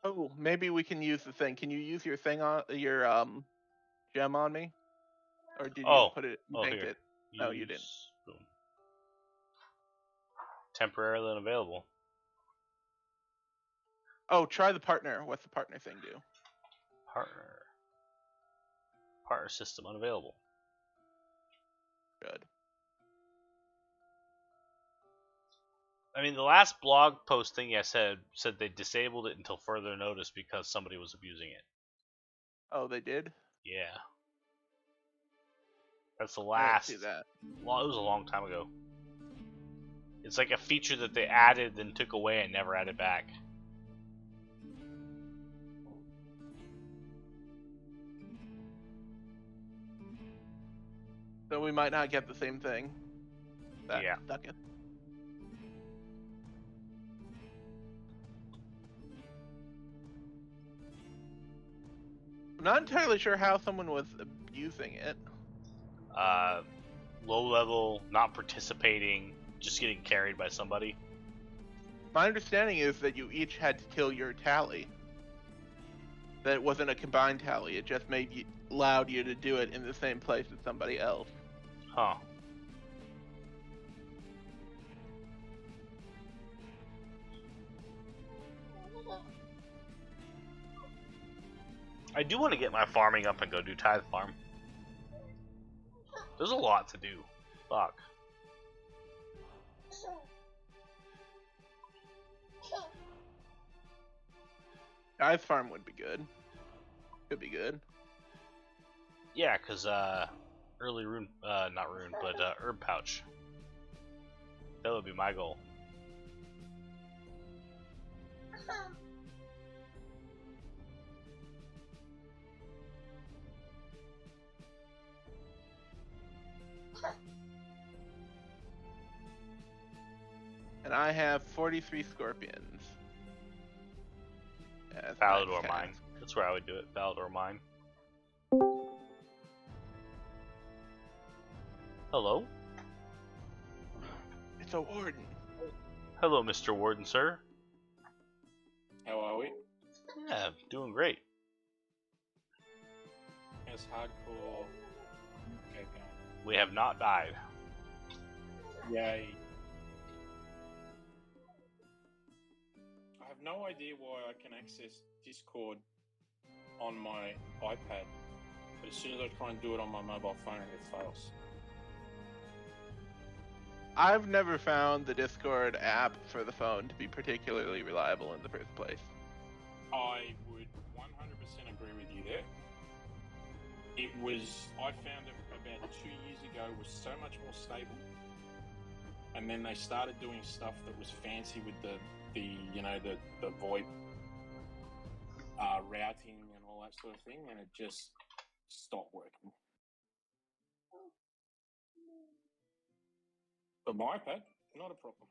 Oh, maybe we can use the thing. Can you use your thing on your gem on me? Or did you put it? You banked here. it. No, you didn't. Boom. Temporarily unavailable. Oh, try the partner. What's the partner thing do? Partner system unavailable. Good. I mean, the last blog post thing I said they disabled it until further notice because somebody was abusing it. Oh, they did? Yeah. That's the last. I didn't see that. Well, it was a long time ago. It's like a feature that they added then took away and never added back. So we might not get the same thing. Yeah. Stuck in. I'm not entirely sure how someone was abusing it. Low level, not participating, just getting carried by somebody. My understanding is that you each had to kill your tally. That it wasn't a combined tally. It just allowed you to do it in the same place as somebody else. Huh. I do want to get my farming up and go do tithe farm. There's a lot to do. Fuck. Guy's farm would be good. Could be good. Yeah, cause early rune, not rune, but herb pouch. That would be my goal. And I have 43 scorpions. Yeah, Valador mine. That's where I would do it. Valador mine. Hello? It's a warden. Hello, Mr. Warden, sir. How are we? Yeah, doing great. How's hardcore? Okay, going. We have not died. Yay. I have no idea why I can access Discord on my iPad, but as soon as I try and do it on my mobile phone, it fails. I've never found the Discord app for the phone to be particularly reliable in the first place. I would 100% agree with you there. I found it about 2 years ago, was so much more stable. And then they started doing stuff that was fancy with the VoIP routing and all that sort of thing, and it just stopped working. But my iPad, not a problem.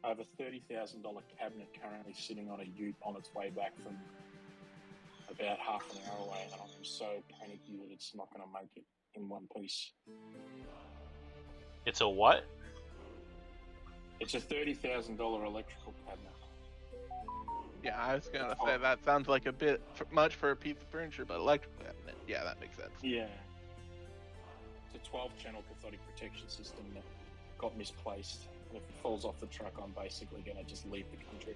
I have a $30,000 cabinet currently sitting on a ute on its way back from about half an hour away, and I'm so panicky that it's not going to make it in one piece. It's a what? It's a $30,000 electrical cabinet. Yeah, I was gonna say that sounds like a bit much for a piece of furniture, but electrical cabinet. Yeah, that makes sense. Yeah. It's a 12-channel cathodic protection system that got misplaced. And if it falls off the truck, I'm basically going to just leave the country.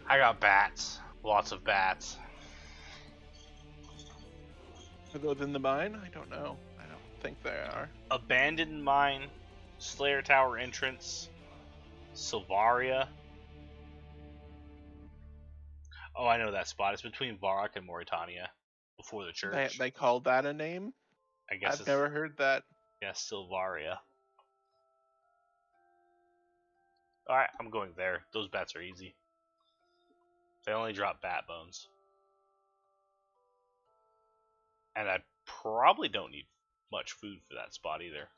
I got bats. Lots of bats. Are those in the mine? I don't know. I don't think they are. Abandoned mine, Slayer Tower entrance, Silvaria. Oh, I know that spot. It's between Varrock and Mauritania, before the church. They called that a name? I guess I've never heard that. Yeah, Silvaria. Alright, I'm going there. Those bats are easy. They only drop bat bones. And I probably don't need much food for that spot either.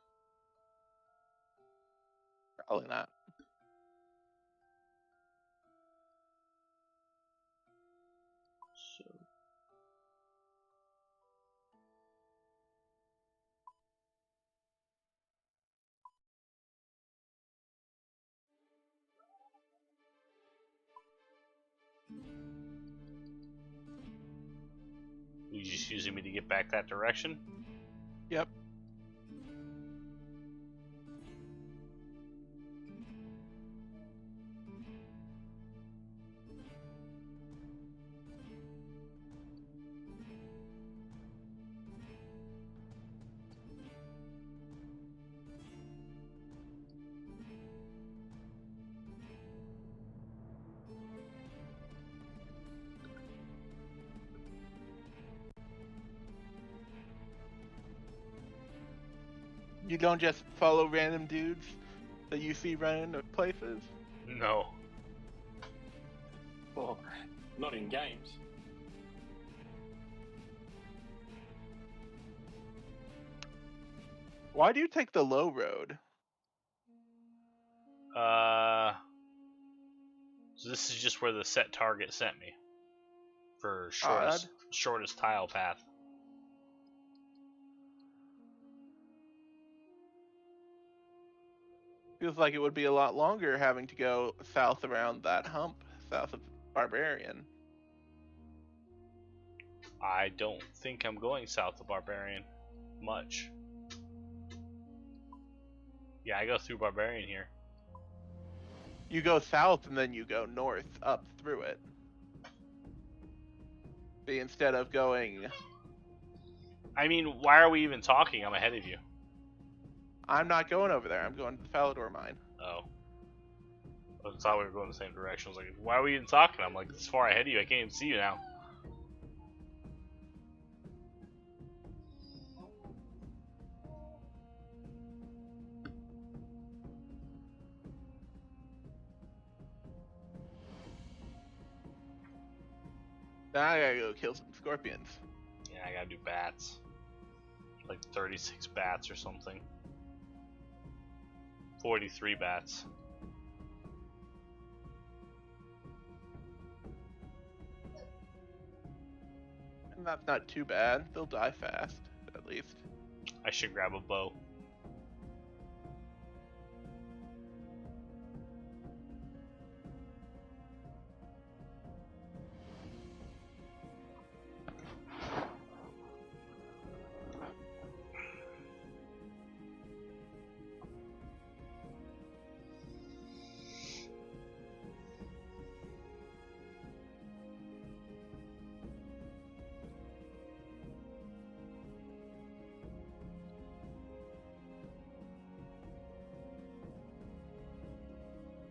Probably not. So you just using me to get back that direction? Yep. You don't just follow random dudes that you see running to places? No. Well, not in games. Why do you take the low road? So this is just where the set target sent me. For Odd. shortest tile path. Feels like it would be a lot longer having to go south around that hump, south of Barbarian. I don't think I'm going south of Barbarian much. Yeah, I go through Barbarian here. You go south and then you go north up through it. See, instead of going... I mean, why are we even talking? I'm ahead of you. I'm not going over there. I'm going to the Falador mine. Oh. I thought we were going the same direction. I was like, why are we even talking? I'm like, this far ahead of you, I can't even see you now. Now I gotta go kill some scorpions. Yeah, I gotta do bats. Like 36 bats or something. 43 bats. And that's not too bad. They'll die fast, at least. I should grab a bow.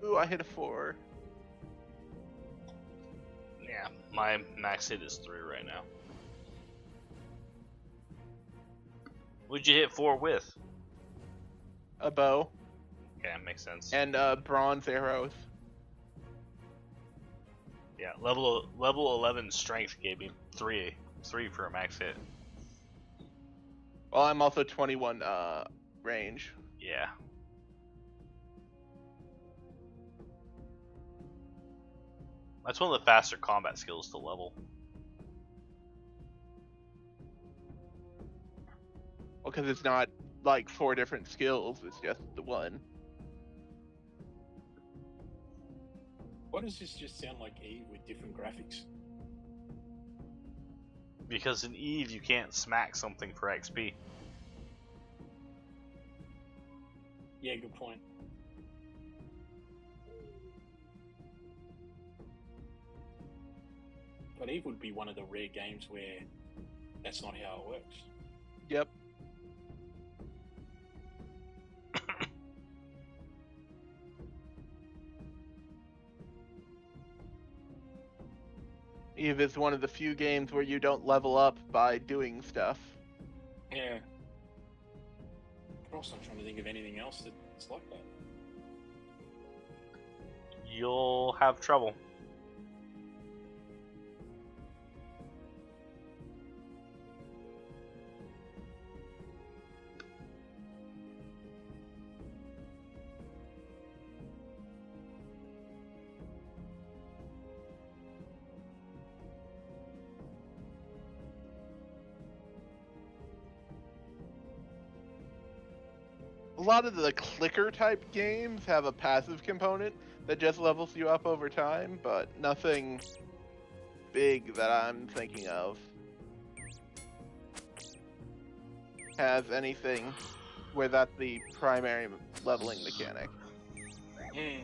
Ooh, I hit a 4. Yeah, my max hit is 3 right now. What'd you hit 4 with? A bow. Okay, that makes sense. And bronze arrows. Yeah, level 11 strength gave me 3 for a max hit. Well, I'm also 21 range. Yeah. That's one of the faster combat skills to level. Well, because it's not like 4 different skills, it's just the one. Why does this just sound like Eve with different graphics? Because in Eve you can't smack something for XP. Yeah, good point. But Eve would be one of the rare games where that's not how it works. Yep. Eve is one of the few games where you don't level up by doing stuff. Yeah. But also, I'm trying to think of anything else that's like that. You'll have trouble. A lot of the clicker type games have a passive component that just levels you up over time, but nothing big that I'm thinking of has anything where that's the primary leveling mechanic. Hmm.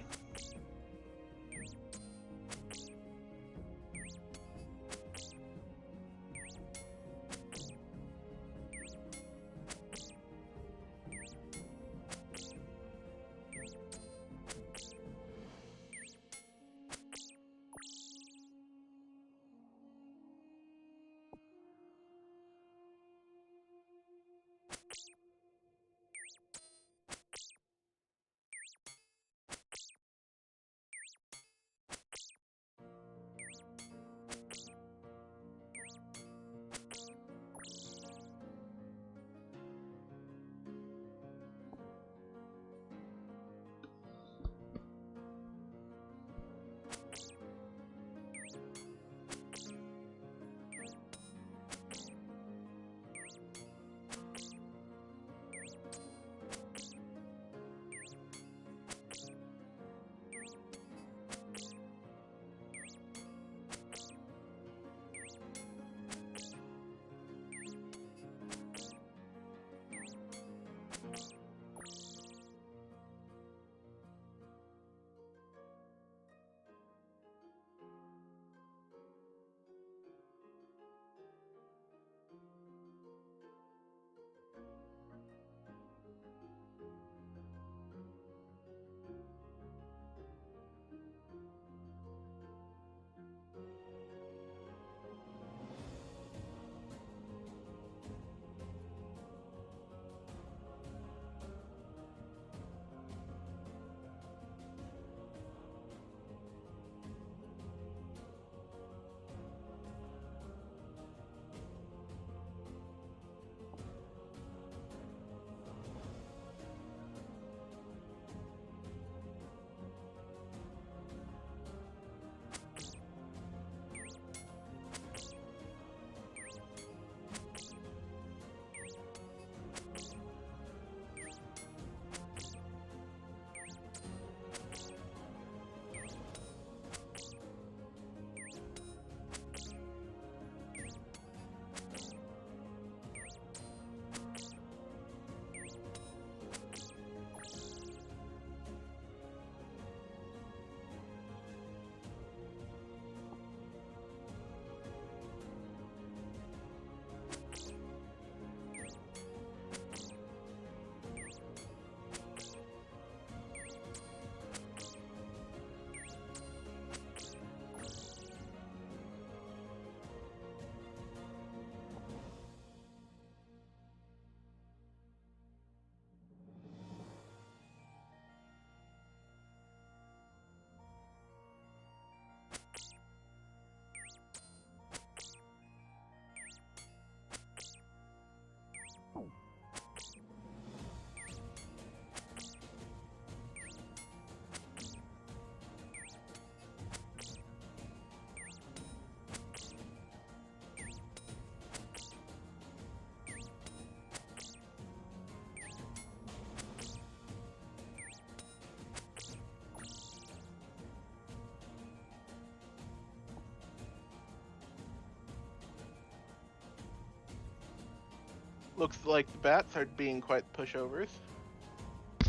Looks like the bats are being quite pushovers.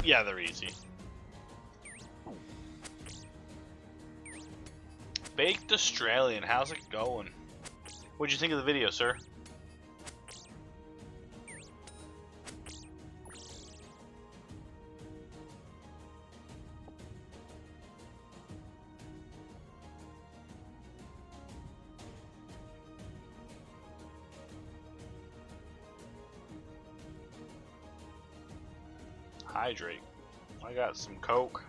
Yeah, they're easy. Baked Australian, how's it going? What'd you think of the video, sir? Hydrate. I got some Coke.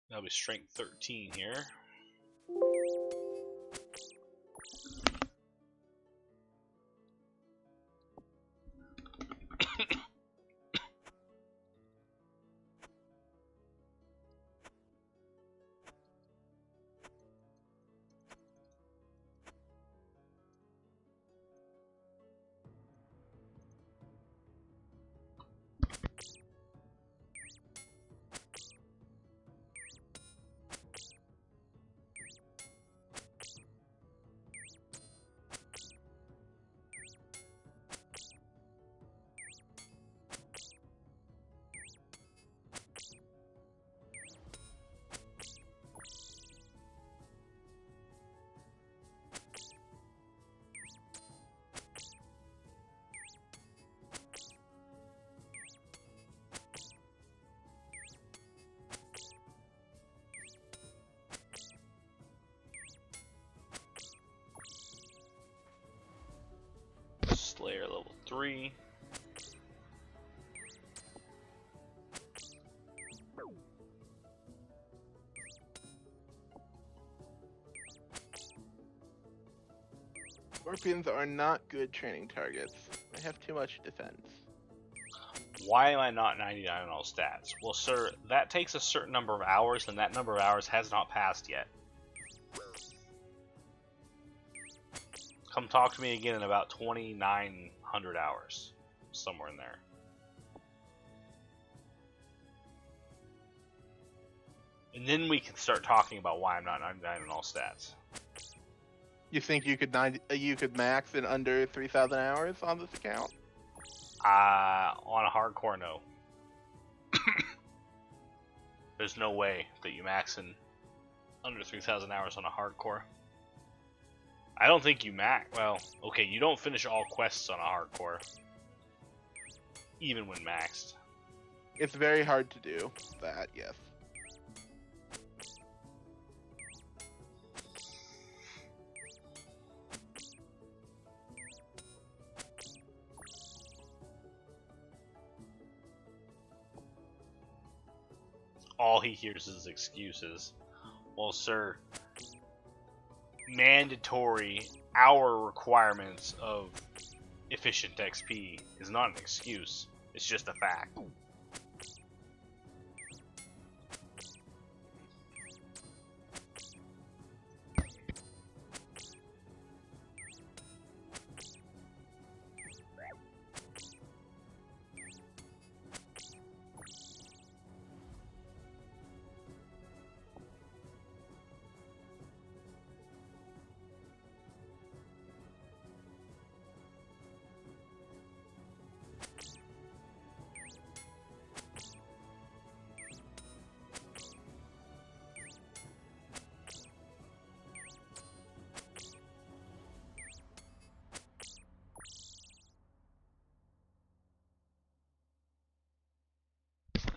That'll be strength 13 here. Slayer level 3. Scorpions are not good training targets. They have too much defense. Why am I not 99 on all stats? Well, sir, that takes a certain number of hours, and that number of hours has not passed yet. Come talk to me again in about 2,900 hours. Somewhere in there. And then we can start talking about why I'm not 99 on all stats. You think you could max in under 3,000 hours on this account? On a hardcore, no. There's no way that you max in under 3,000 hours on a hardcore. I don't think you max. Well, okay, you don't finish all quests on a hardcore, even when maxed. It's very hard to do that, yes. All he hears is excuses. Well, sir, mandatory hour requirements of efficient XP is not an excuse. It's just a fact.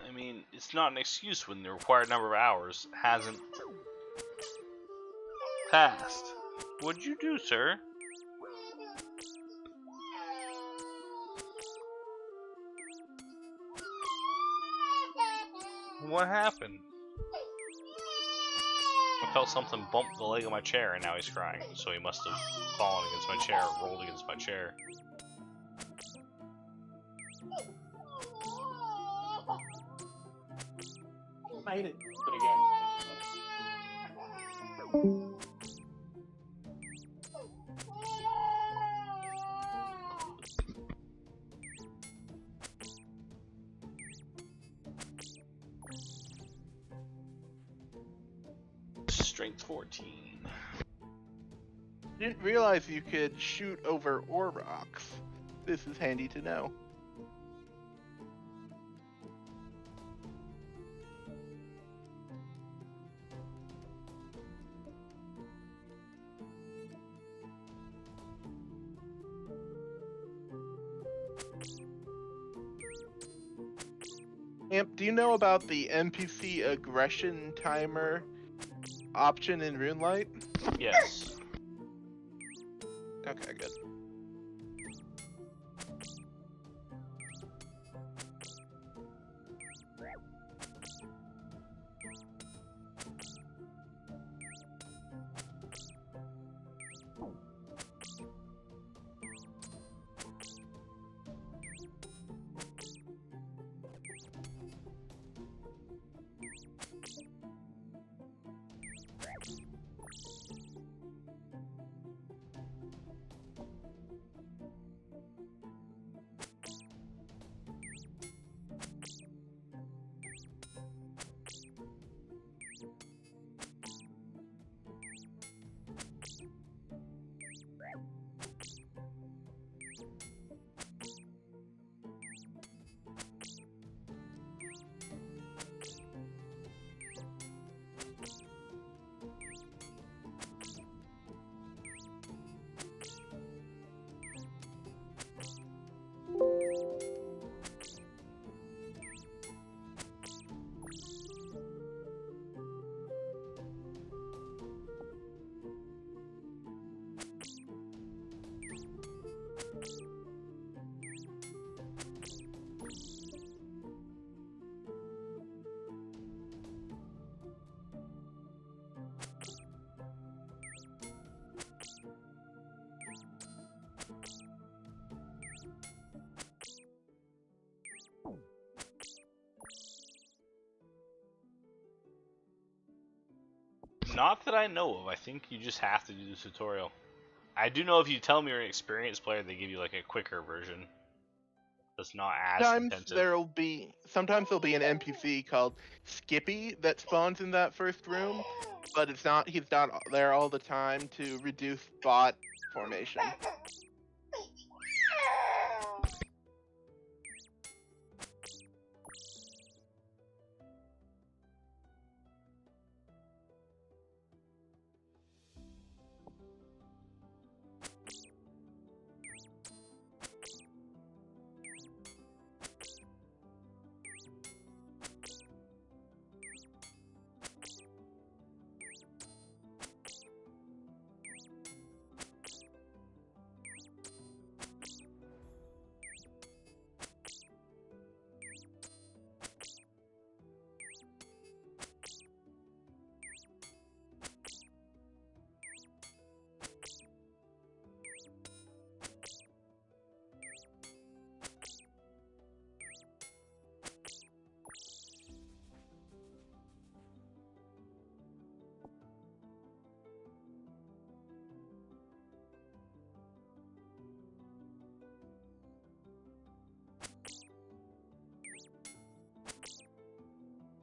I mean, it's not an excuse when the required number of hours hasn't passed. What'd you do, sir? What happened? I felt something bump the leg of my chair and now he's crying. So he must have fallen against my chair, rolled against my chair. Made it. But again, strength 14. Didn't realize you could shoot over ore rocks. This is handy to know. Amp, do you know about the NPC aggression timer option in RuneLight? Yes. Okay, good. Not that I know of. I think you just have to do the tutorial. I do know if you tell me you're an experienced player, they give you like a quicker version. That's not as intensive. Sometimes there'll be an NPC called Skippy that spawns in that first room, but he's not there all the time to reduce bot formation.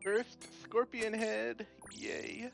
First scorpion head, yay.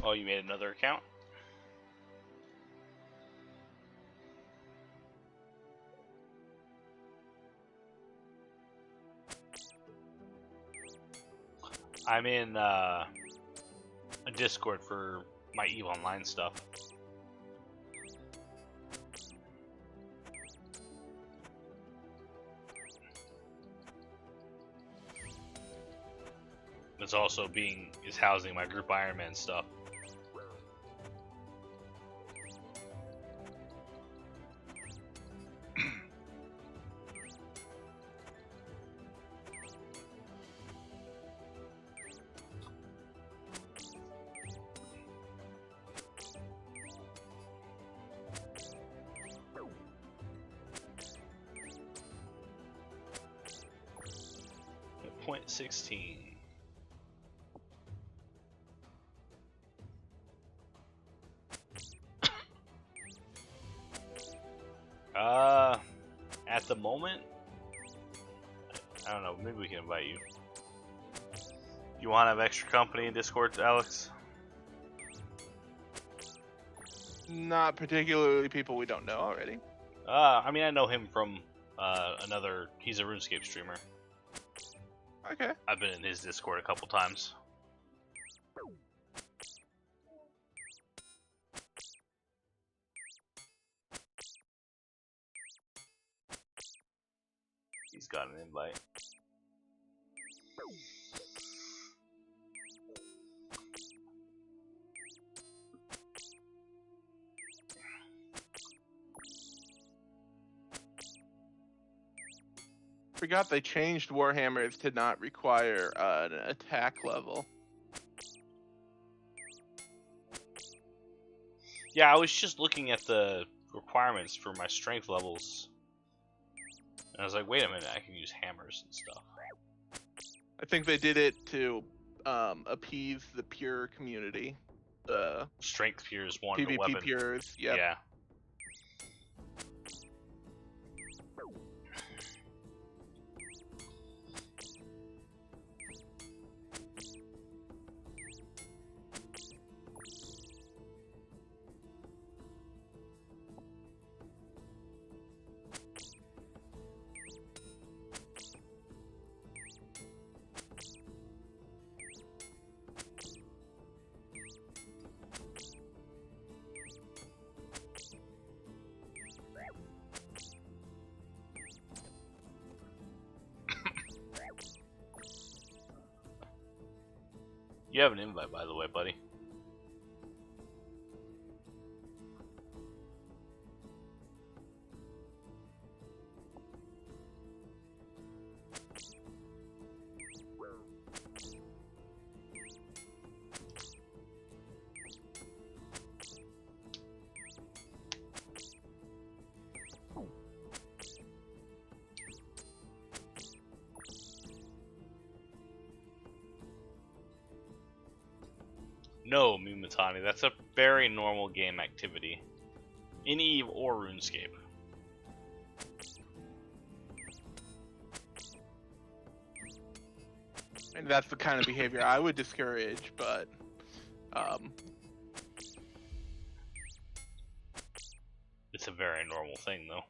Oh, you made another account? I'm in a Discord for my EVE Online stuff. It's also is housing my group Iron Man stuff. Point 16. At the moment, I don't know. Maybe we can invite you. You want to have extra company in Discord, Alex? Not particularly people we don't know already. I mean, I know him from another. He's a RuneScape streamer. Okay. I've been in his Discord a couple times. He's got an invite. Forgot they changed Warhammers to not require an attack level. Yeah, I was just looking at the requirements for my strength levels. And I was like, wait a minute, I can use hammers and stuff. I think they did it to appease the pure community. Strength pures one PvP weapon. pures, yep. Yeah. You have an invite, by the way, buddy. No, Mumatani, that's a very normal game activity. In EVE or RuneScape. And that's the kind of behavior I would discourage, but It's a very normal thing, though.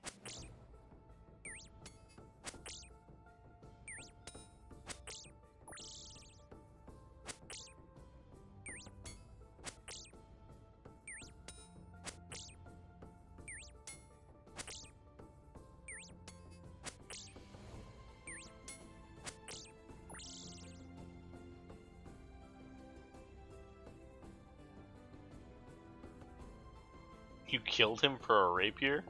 You killed him for a rapier?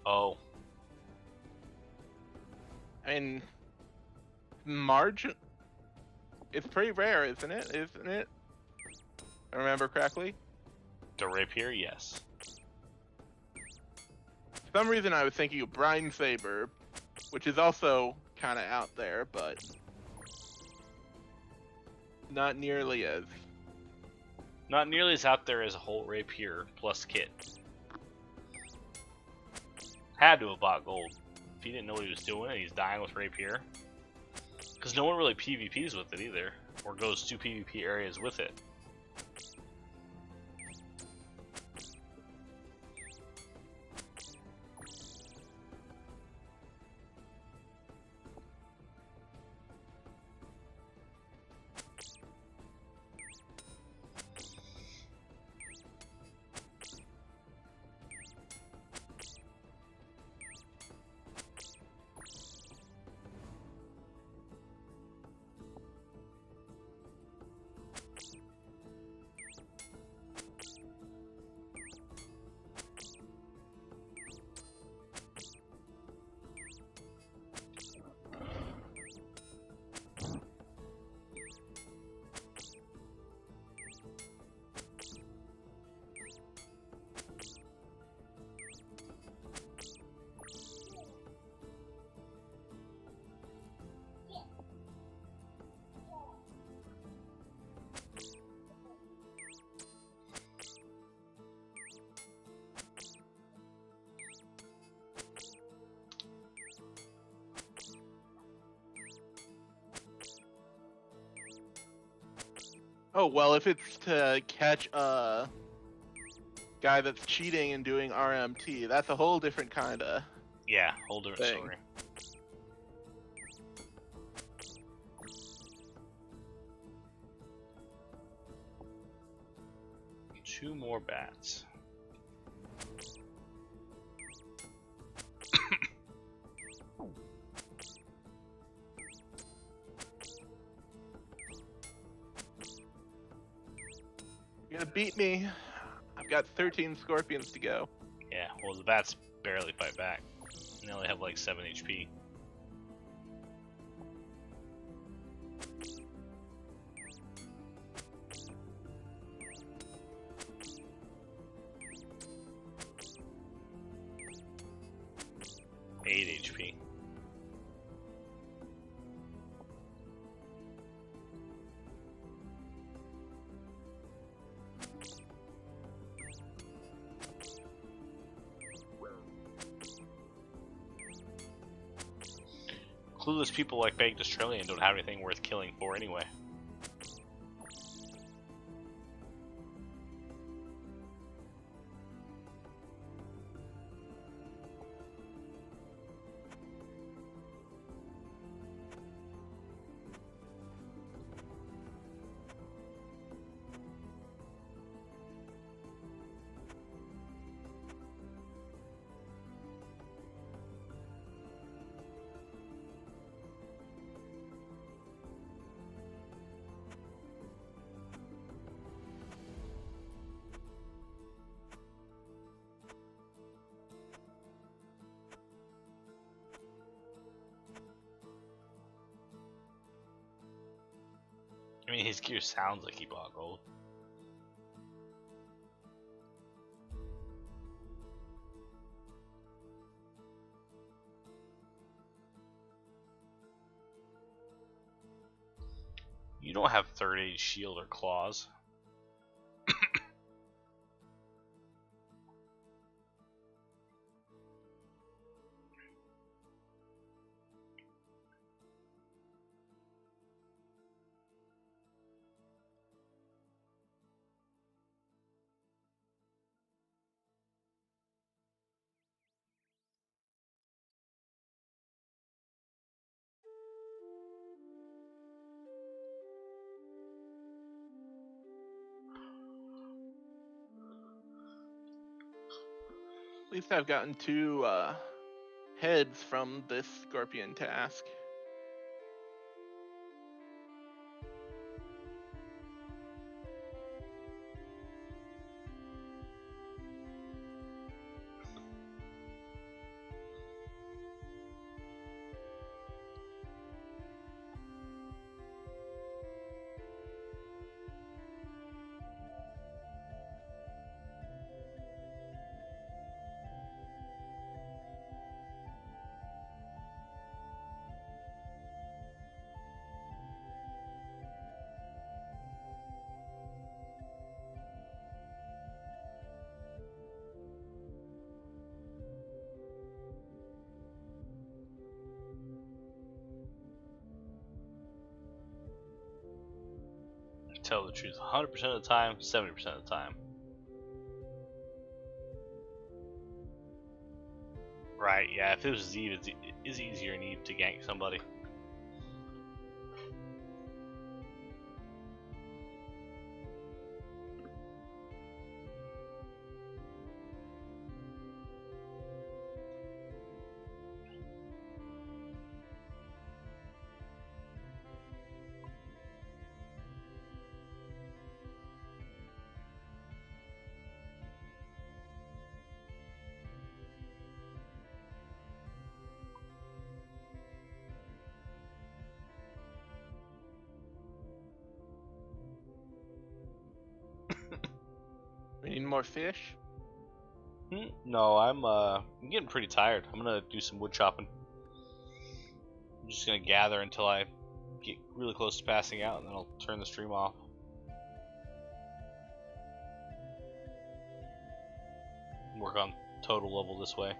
Oh. I mean, margin. It's pretty rare, isn't it? Isn't it? I remember correctly. The rapier, yes. For some reason, I was thinking of Brine Saber, which is also kind of out there, but not nearly as. Not nearly as out there as a whole rapier plus kit. Had to have bought gold. If he didn't know what he was doing and he's dying with rapier. Because no one really PvPs with it either. Or goes to PvP areas with it. Oh, well, if it's to catch a guy that's cheating and doing RMT, that's a whole different kind of... Yeah, whole different Thing. story. Two more bats. You're gonna beat me. I've got 13 scorpions to go. Yeah, well the bats barely fight back. They only have like 7 HP. HP. Clueless people like Baked Australian don't have anything worth killing for anyway. I mean, his gear sounds like he bought gold. You don't have third age shield or claws. At least I've gotten 2 heads from this scorpion task. tell the truth 100% of the time, 70% of the time. Right, yeah, if it was Eve, it's easier in Eve to gank somebody. We need more fish. No, I'm getting pretty tired. I'm gonna do some wood chopping. I'm just gonna gather until I get really close to passing out, and then I'll turn the stream off. Work on total level this way.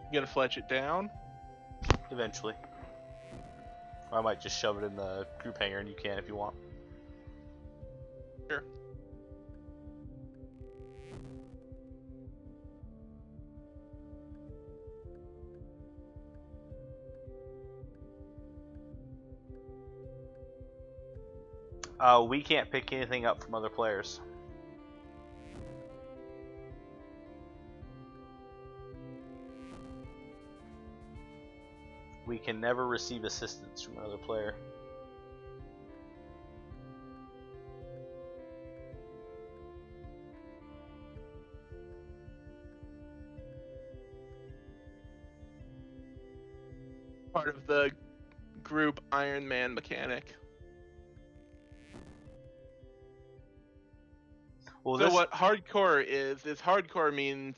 You gonna fletch it down? Eventually. Or I might just shove it in the group hangar, and you can if you want. Sure. We can't pick anything up from other players. We can never receive assistance from another player. Part of the group Iron Man mechanic. Well, So what hardcore is hardcore means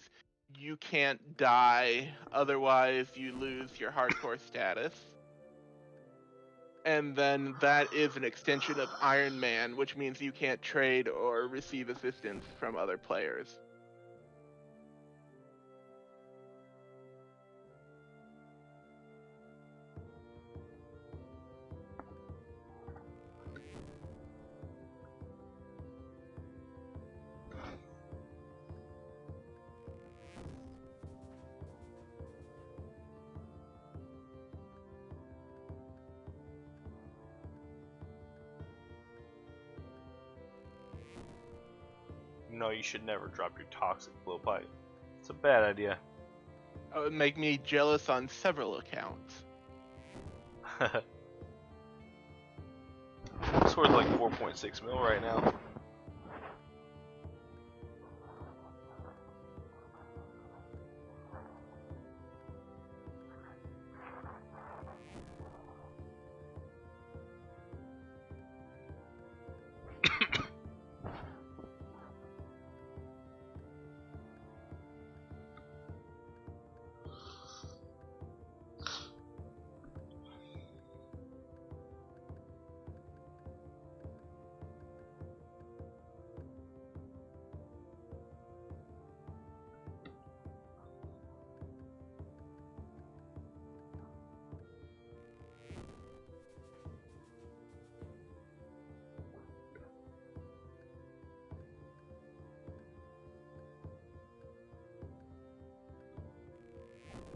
you can't die, otherwise you lose your hardcore status. And then that is an extension of Iron Man, which means you can't trade or receive assistance from other players. No, you should never drop your toxic blowpipe. It's a bad idea. That would make me jealous on several accounts. It's worth like 4.6 mil right now.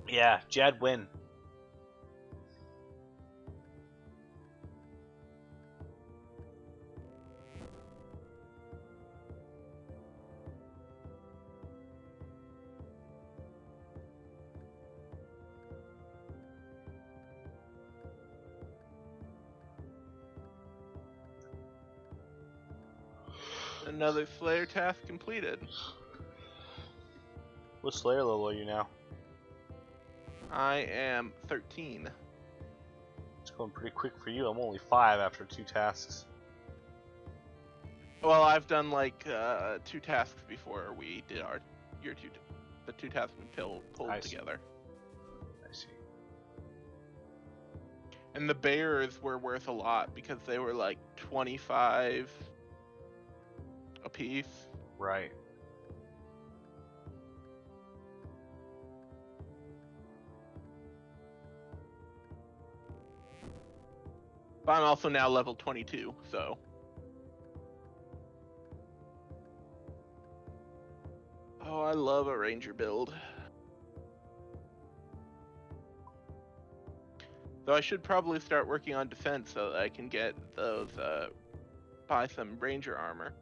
Yeah, Jad win. Another Slayer task completed. What Slayer level are you now? I am 13. It's going pretty quick for you. I'm only 5 after 2 tasks. Well, I've done like 2 tasks before we did the 2 tasks we pulled I see. together. I see. And the bears were worth a lot because they were like 25 a piece. Right. But I'm also now level 22, so. Oh, I love a ranger build. Though I should probably start working on defense so that I can get those, buy some ranger armor.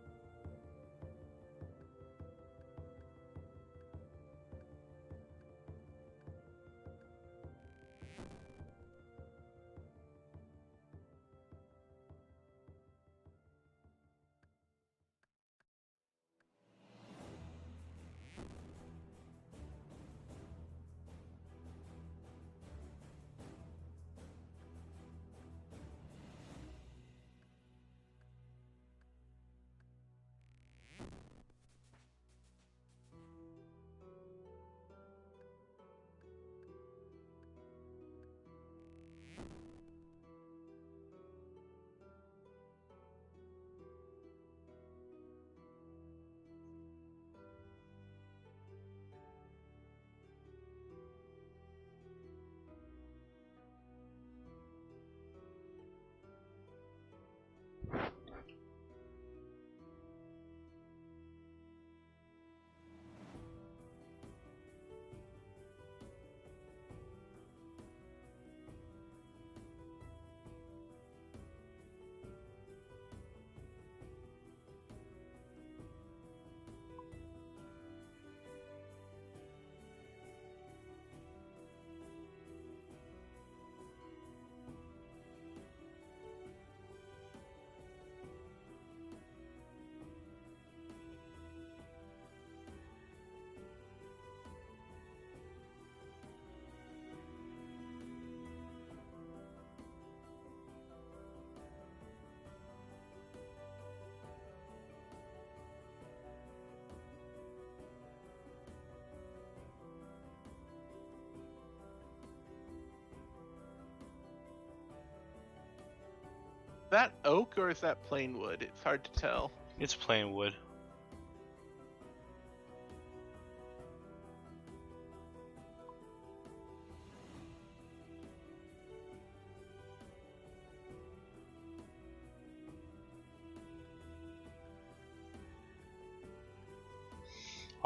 That oak or is that plain wood? It's hard to tell. It's plain wood.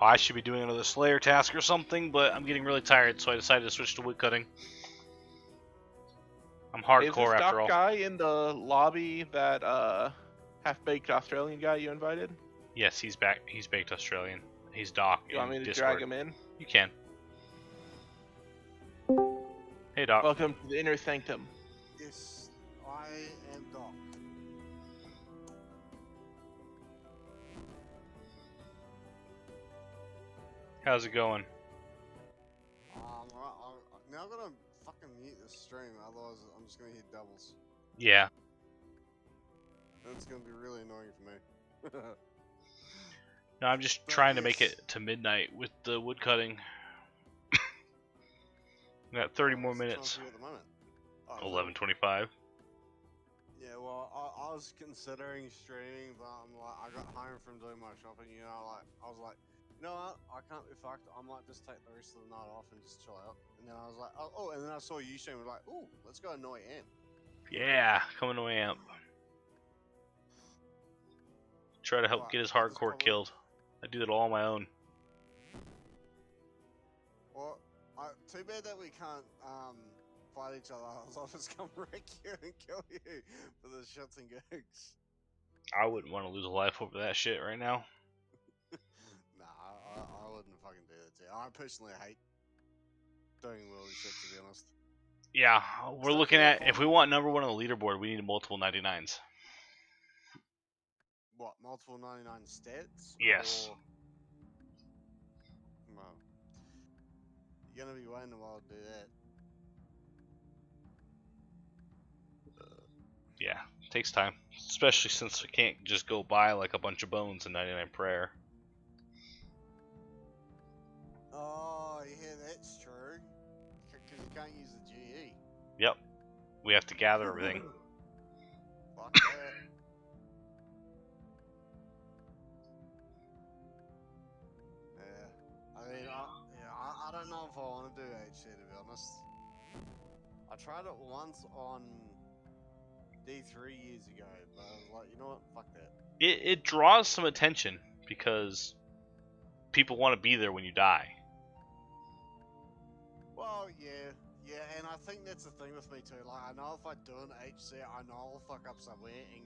Oh, I should be doing another Slayer task or something, but I'm getting really tired, so I decided to switch to woodcutting. I'm Is hardcore this after doc all. guy in the lobby that half-baked Australian guy you invited? Yes, he's back. He's baked Australian. He's Doc You want me in to Discord. drag him in? You can. Hey, Doc. Welcome to the inner sanctum. Yes, I am Doc. How's it going? Now I'm gonna fucking mute the stream, otherwise I'm just gonna hear doubles. Yeah. That's gonna be really annoying for me. No, I'm just But trying to make yes. it to midnight with the woodcutting. We got 30 more What's the time minutes. for you at the moment? Oh, 11:25. Yeah, well, I was considering streaming, but I'm like, I got home from doing my shopping, you know, like, I was like, you know what, I can't be fucked, I might just take the rest of the night off and just chill out. And then I was like, oh, and then I saw you stream, I was like, ooh, let's go annoy Ant. Yeah, coming to amp. Try to help Right, get his that's hardcore probably- killed. I do that all on my own. Well, too bad that we can't fight each other. I'll just come wreck you and kill you for the shits and gigs. I wouldn't want to lose a life over that shit right now. Nah, I wouldn't fucking do that to you. I personally hate doing worldly shit, to be honest. Yeah, we're So looking yeah, at, if we want number one on the leaderboard, we need multiple 99s. What, multiple 99 stats? Yes. Or... Well, you're gonna be waiting a while to do that. Yeah, takes time. Especially since we can't just go buy like a bunch of bones in 99 prayer. Oh, yeah, that's true. Because you can't use the GE. Yep. We have to gather everything. Fuck that. Yeah. I mean, I don't know if I want to do HC, to be honest. I tried it once on D3 years ago, but I was like, you know what? Fuck that. It draws some attention because people want to be there when you die. Well, yeah, and I think that's the thing with me too. Like, I know if I do an HC, I know I'll fuck up somewhere and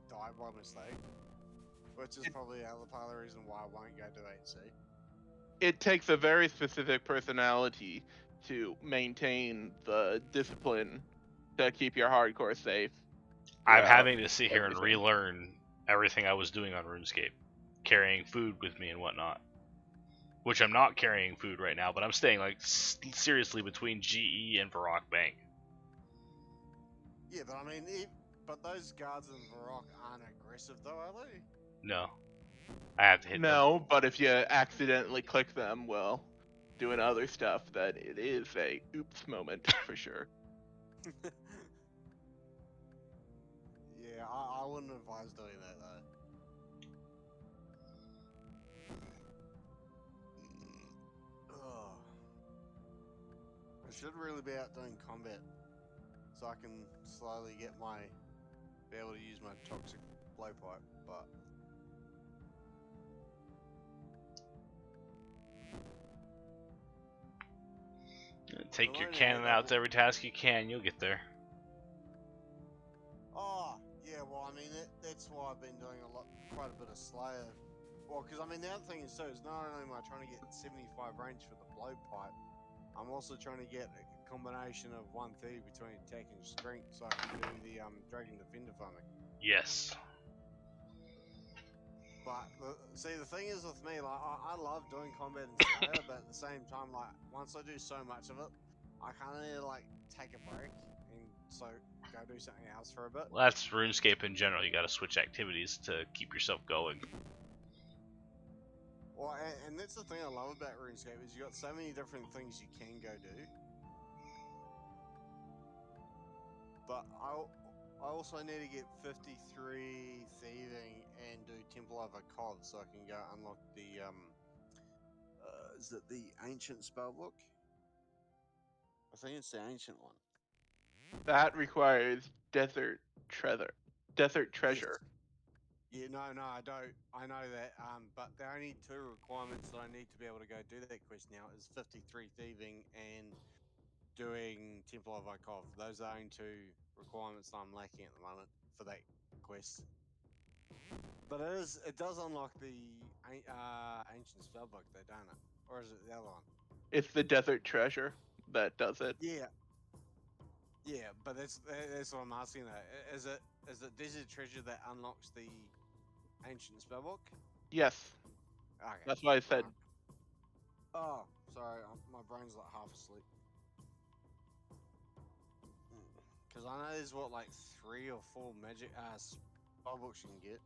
die by mistake, which is probably another part of the reason why I won't go to HC. It takes a very specific personality to maintain the discipline to keep your hardcore safe. I'm throughout having to sit here and everything. relearn everything I was doing on RuneScape, carrying food with me and whatnot. Which I'm not carrying food right now, but I'm staying like seriously between GE and Varrock Bank. Yeah, but I mean, but those guards in Varrock aren't aggressive though, are they? No, I have to hit them. No, but if you accidentally click them, well, doing other stuff, then it is a oops moment for sure. Yeah, I wouldn't advise doing that though. Ugh. I should really be out doing combat, so I can slowly be able to use my toxic blowpipe, but Take your cannon out to every task you can, you'll get there. oh yeah, well I mean that's why I've been doing quite a bit of Slayer. Well, because I mean the other thing is too is not only am I trying to get 75 range for the blowpipe, I'm also trying to get a combination of 130 between attack and strength, so I can do the Dragon Defender farming. Yes. But see, the thing is with me, like I love doing combat and Slayer, but at the same time, like once I do so much of it, I kind of need to like take a break and so go do something else for a bit. Well, that's RuneScape in general. You got to switch activities to keep yourself going. Well, and that's the thing I love about RuneScape is you got so many different things you can go do. But I also need to get 53 thieving and do Temple of Akov so I can go unlock the is it the ancient spellbook? I think it's the ancient one. That requires desert treasure. Yes. Yeah, no, I don't. I know that. But the only two requirements that I need to be able to go do that quest now is 53 thieving and doing Temple of Ikov. Those are the only two requirements that I'm lacking at the moment for that quest. But it does unlock the ancient spellbook, though, don't it? Or is it the other one? It's the desert treasure that does it. Yeah, but that's what I'm asking though. Is it Desert Treasure that unlocks the ancient spellbook? Yes. Okay. That's why I said. Oh, sorry, my brain's like half asleep. Because I know there's what, like 3 or 4 magic spellbooks you can get.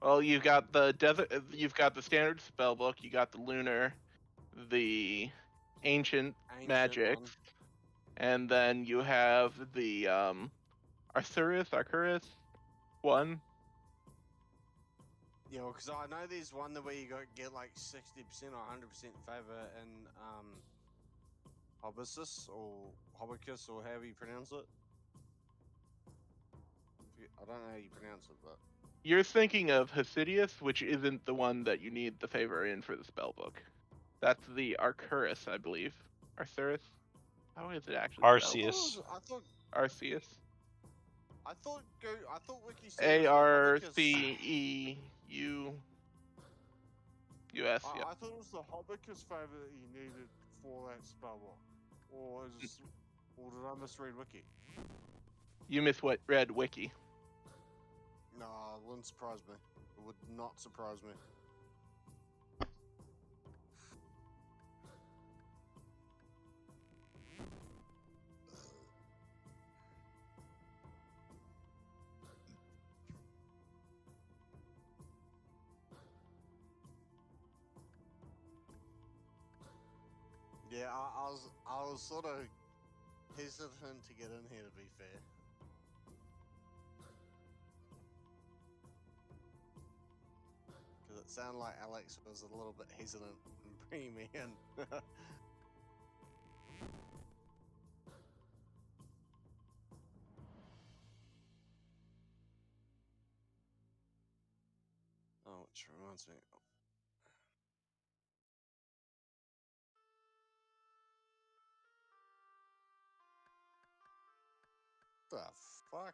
Well, you've got the desert. You've got the standard spellbook. You got the lunar, the ancient magics, one. and then you have the Arcturus one. Yeah, well, because I know there's one where you get like 60% or 100% favor in Hobbisus or Hobbicus or however you pronounce it. I don't know how you pronounce it, but You're thinking of Hasidius, which isn't the one that you need the favor in for the spellbook. That's the Arcturus, I believe. Arcturus? How is it actually Arceus. spelled? I thought Arceus. I thought Wiki said Arceus. Yeah. I thought it was the Hobbicus favor that you needed for that spellbook, or did I misread Wiki? You misread Wiki. No, it wouldn't surprise me. It would not surprise me. Yeah, I was sort of hesitant to get in here, to be fair. Because it sounded like Alex was a little bit hesitant in bringing me in. Which reminds me. The fuck?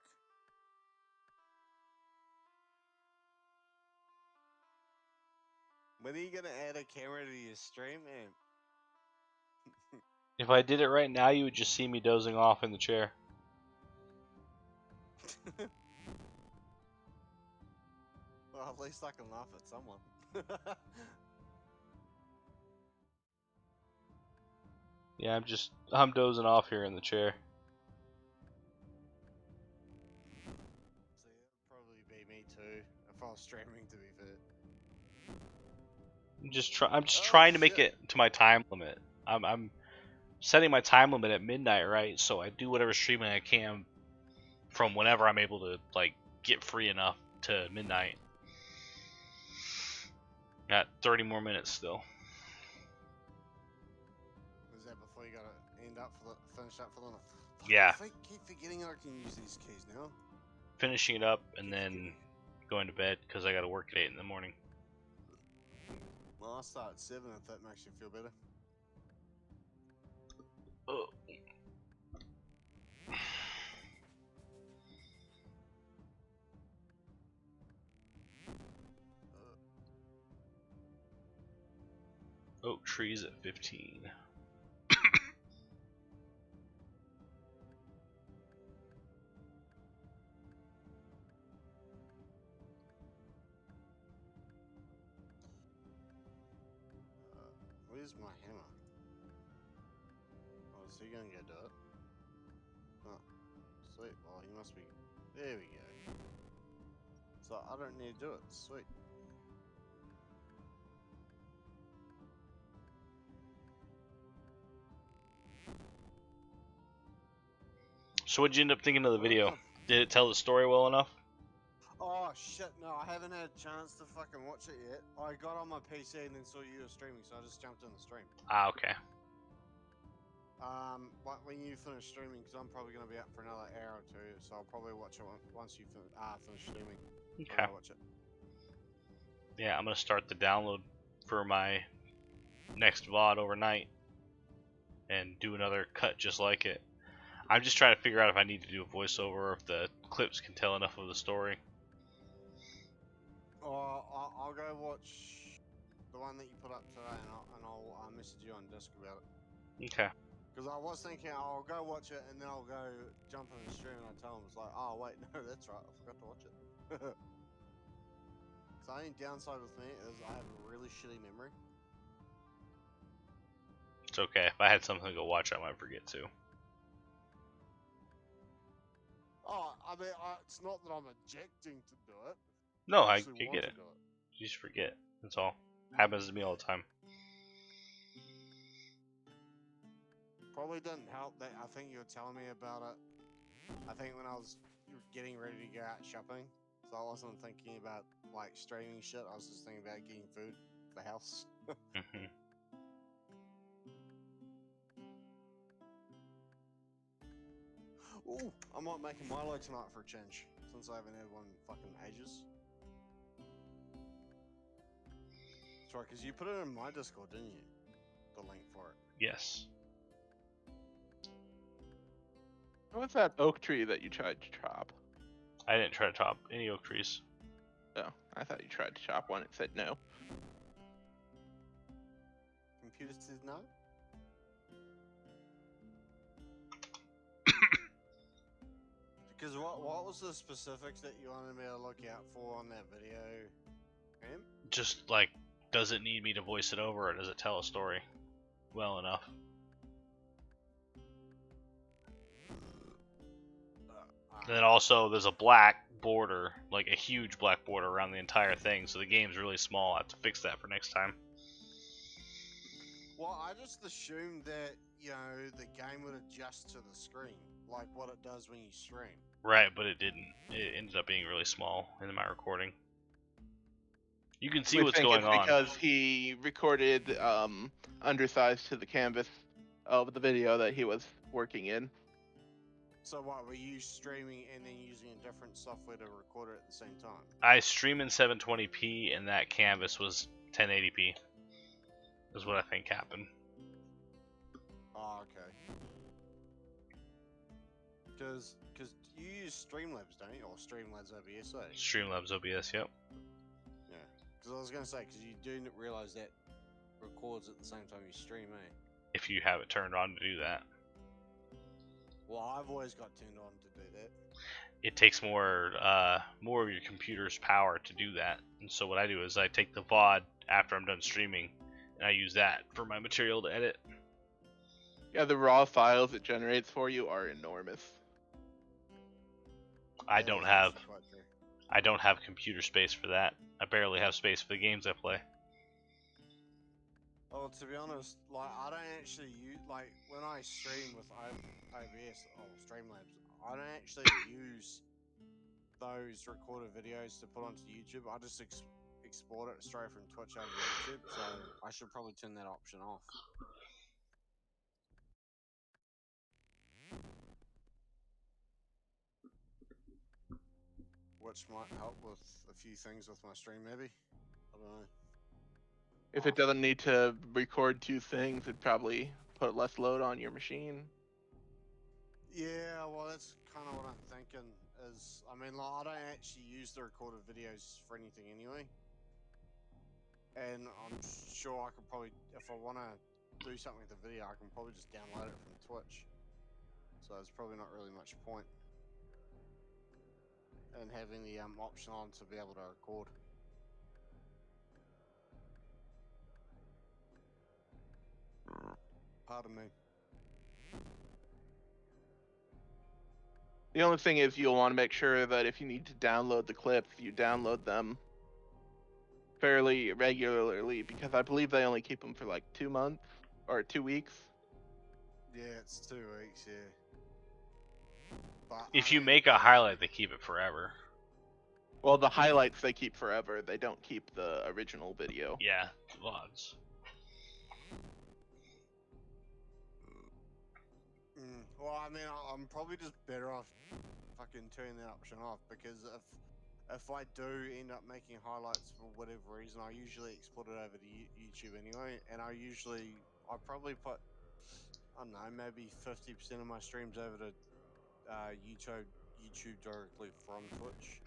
When are you gonna add a camera to your stream, man? If I did it right now, you would just see me dozing off in the chair. Well, at least I can laugh at someone. Yeah, I'm dozing off here in the chair. See, it'd probably be me too if I was streaming. To be fair. I'm just Oh, trying to make shit. it to my time limit. I'm setting my time limit at midnight, right? So I do whatever streaming I can from whenever I'm able to like get free enough to midnight. Got 30 more minutes still. Was that before you gotta finish up for the night? Fuck, Yeah. I keep forgetting I can use these keys now. Finishing it up and then going to bed because I got to work at 8 in the morning. Well, I'll start at 7 if that makes you feel better. Oh. Oak trees at 15. Where's my hammer? Oh, is he gonna go do it? Oh, sweet. Well, he must be. There we go. So I don't need to do it. Sweet. So what'd you end up thinking of the video? Did it tell the story well enough? Oh shit, no, I haven't had a chance to fucking watch it yet. I got on my PC and then saw you were streaming, so I just jumped in the stream. Ah, okay. But when you finish streaming, because I'm probably going to be up for another hour or two, so I'll probably watch it once you finish streaming. Okay. I'll watch it. Yeah, I'm gonna start the download for my next VOD overnight and do another cut just like it. I'm just trying to figure out if I need to do a voiceover or if the clips can tell enough of the story. Oh, I'll go watch the one that you put up today, and I'll message you on Disc about it. Okay. Because I was thinking I'll go watch it, and then I'll go jump in the stream, and I tell them, it's like, oh wait, no, that's right, I forgot to watch it. So the only downside with me is I have a really shitty memory. It's okay. If I had something to go watch, I might forget too. Oh, I mean, it's not that I'm objecting to do it. No, I actually get want it. to do it. You just forget. That's all. Happens to me all the time. Probably didn't help that I think you were telling me about it. I think when I was getting ready to go out shopping, so I wasn't thinking about like streaming shit. I was just thinking about getting food for the house. Mhm. Ooh, I might make a Milo tonight for a change, since I haven't had one in fucking ages. That's right, because you put it in my Discord, didn't you? The link for it. Yes. What's that oak tree that you tried to chop? I didn't try to chop any oak trees. Oh, I thought you tried to chop one. It said no. Computer says no. Because what was the specifics that you wanted me to look out for on that video, Em? Just like, does it need me to voice it over or does it tell a story well enough? And then also, there's a black border, like a huge black border around the entire thing, so the game's really small. I have to fix that for next time. Well, I just assumed that, you know, the game would adjust to the screen, like what it does when you stream. Right, but it didn't. It ended up being really small in my recording. You can see We what's think going it's on. because he recorded undersized to the canvas of the video that he was working in. So what, were you streaming and then using a different software to record it at the same time? I stream in 720p, and that canvas was 1080p. Is what I think happened. Oh, okay. Because you use Streamlabs, don't you? Or Streamlabs OBS, eh? Streamlabs OBS, yep. Yeah. Because I was going to say, because you do realize that records at the same time you stream, eh? If you have it turned on to do that. Well, I've always got turned on to do that. It takes more of your computer's power to do that. And so what I do is I take the VOD after I'm done streaming, and I use that for my material to edit. Yeah, the raw files it generates for you are enormous. I That don't is have actually quite true. I don't have computer space for that. I barely have space for the games I play. Oh, to be honest, like I don't actually use when I stream with OBS or Streamlabs, I don't actually use those recorded videos to put onto YouTube. I just export it straight from Twitch over to YouTube. So I should probably turn that option off. Which might help with a few things with my stream, maybe. I don't know. If it doesn't need to record two things, it'd probably put less load on your machine. Yeah, well, that's kind of what I'm thinking. Is I mean, like, I don't actually use the recorded videos for anything anyway, and I'm sure I could probably, if I want to do something with the video, I can probably just download it from Twitch. So there's probably not really much point in having the option on to be able to record. Pardon me. The only thing is you'll want to make sure that if you need to download the clips, you download them fairly regularly, because I believe they only keep them for like 2 months or 2 weeks. Yeah, it's 2 weeks. Yeah. But If I you mean, make a highlight, they keep it forever. Well, the highlights they keep forever. They don't keep the original video. Yeah, VODs. Well, I mean, I'm probably just better off fucking turning that option off, because if I do end up making highlights for whatever reason, I usually export it over to YouTube anyway, and I probably put, I don't know, maybe 50% of my streams over to YouTube directly from Twitch.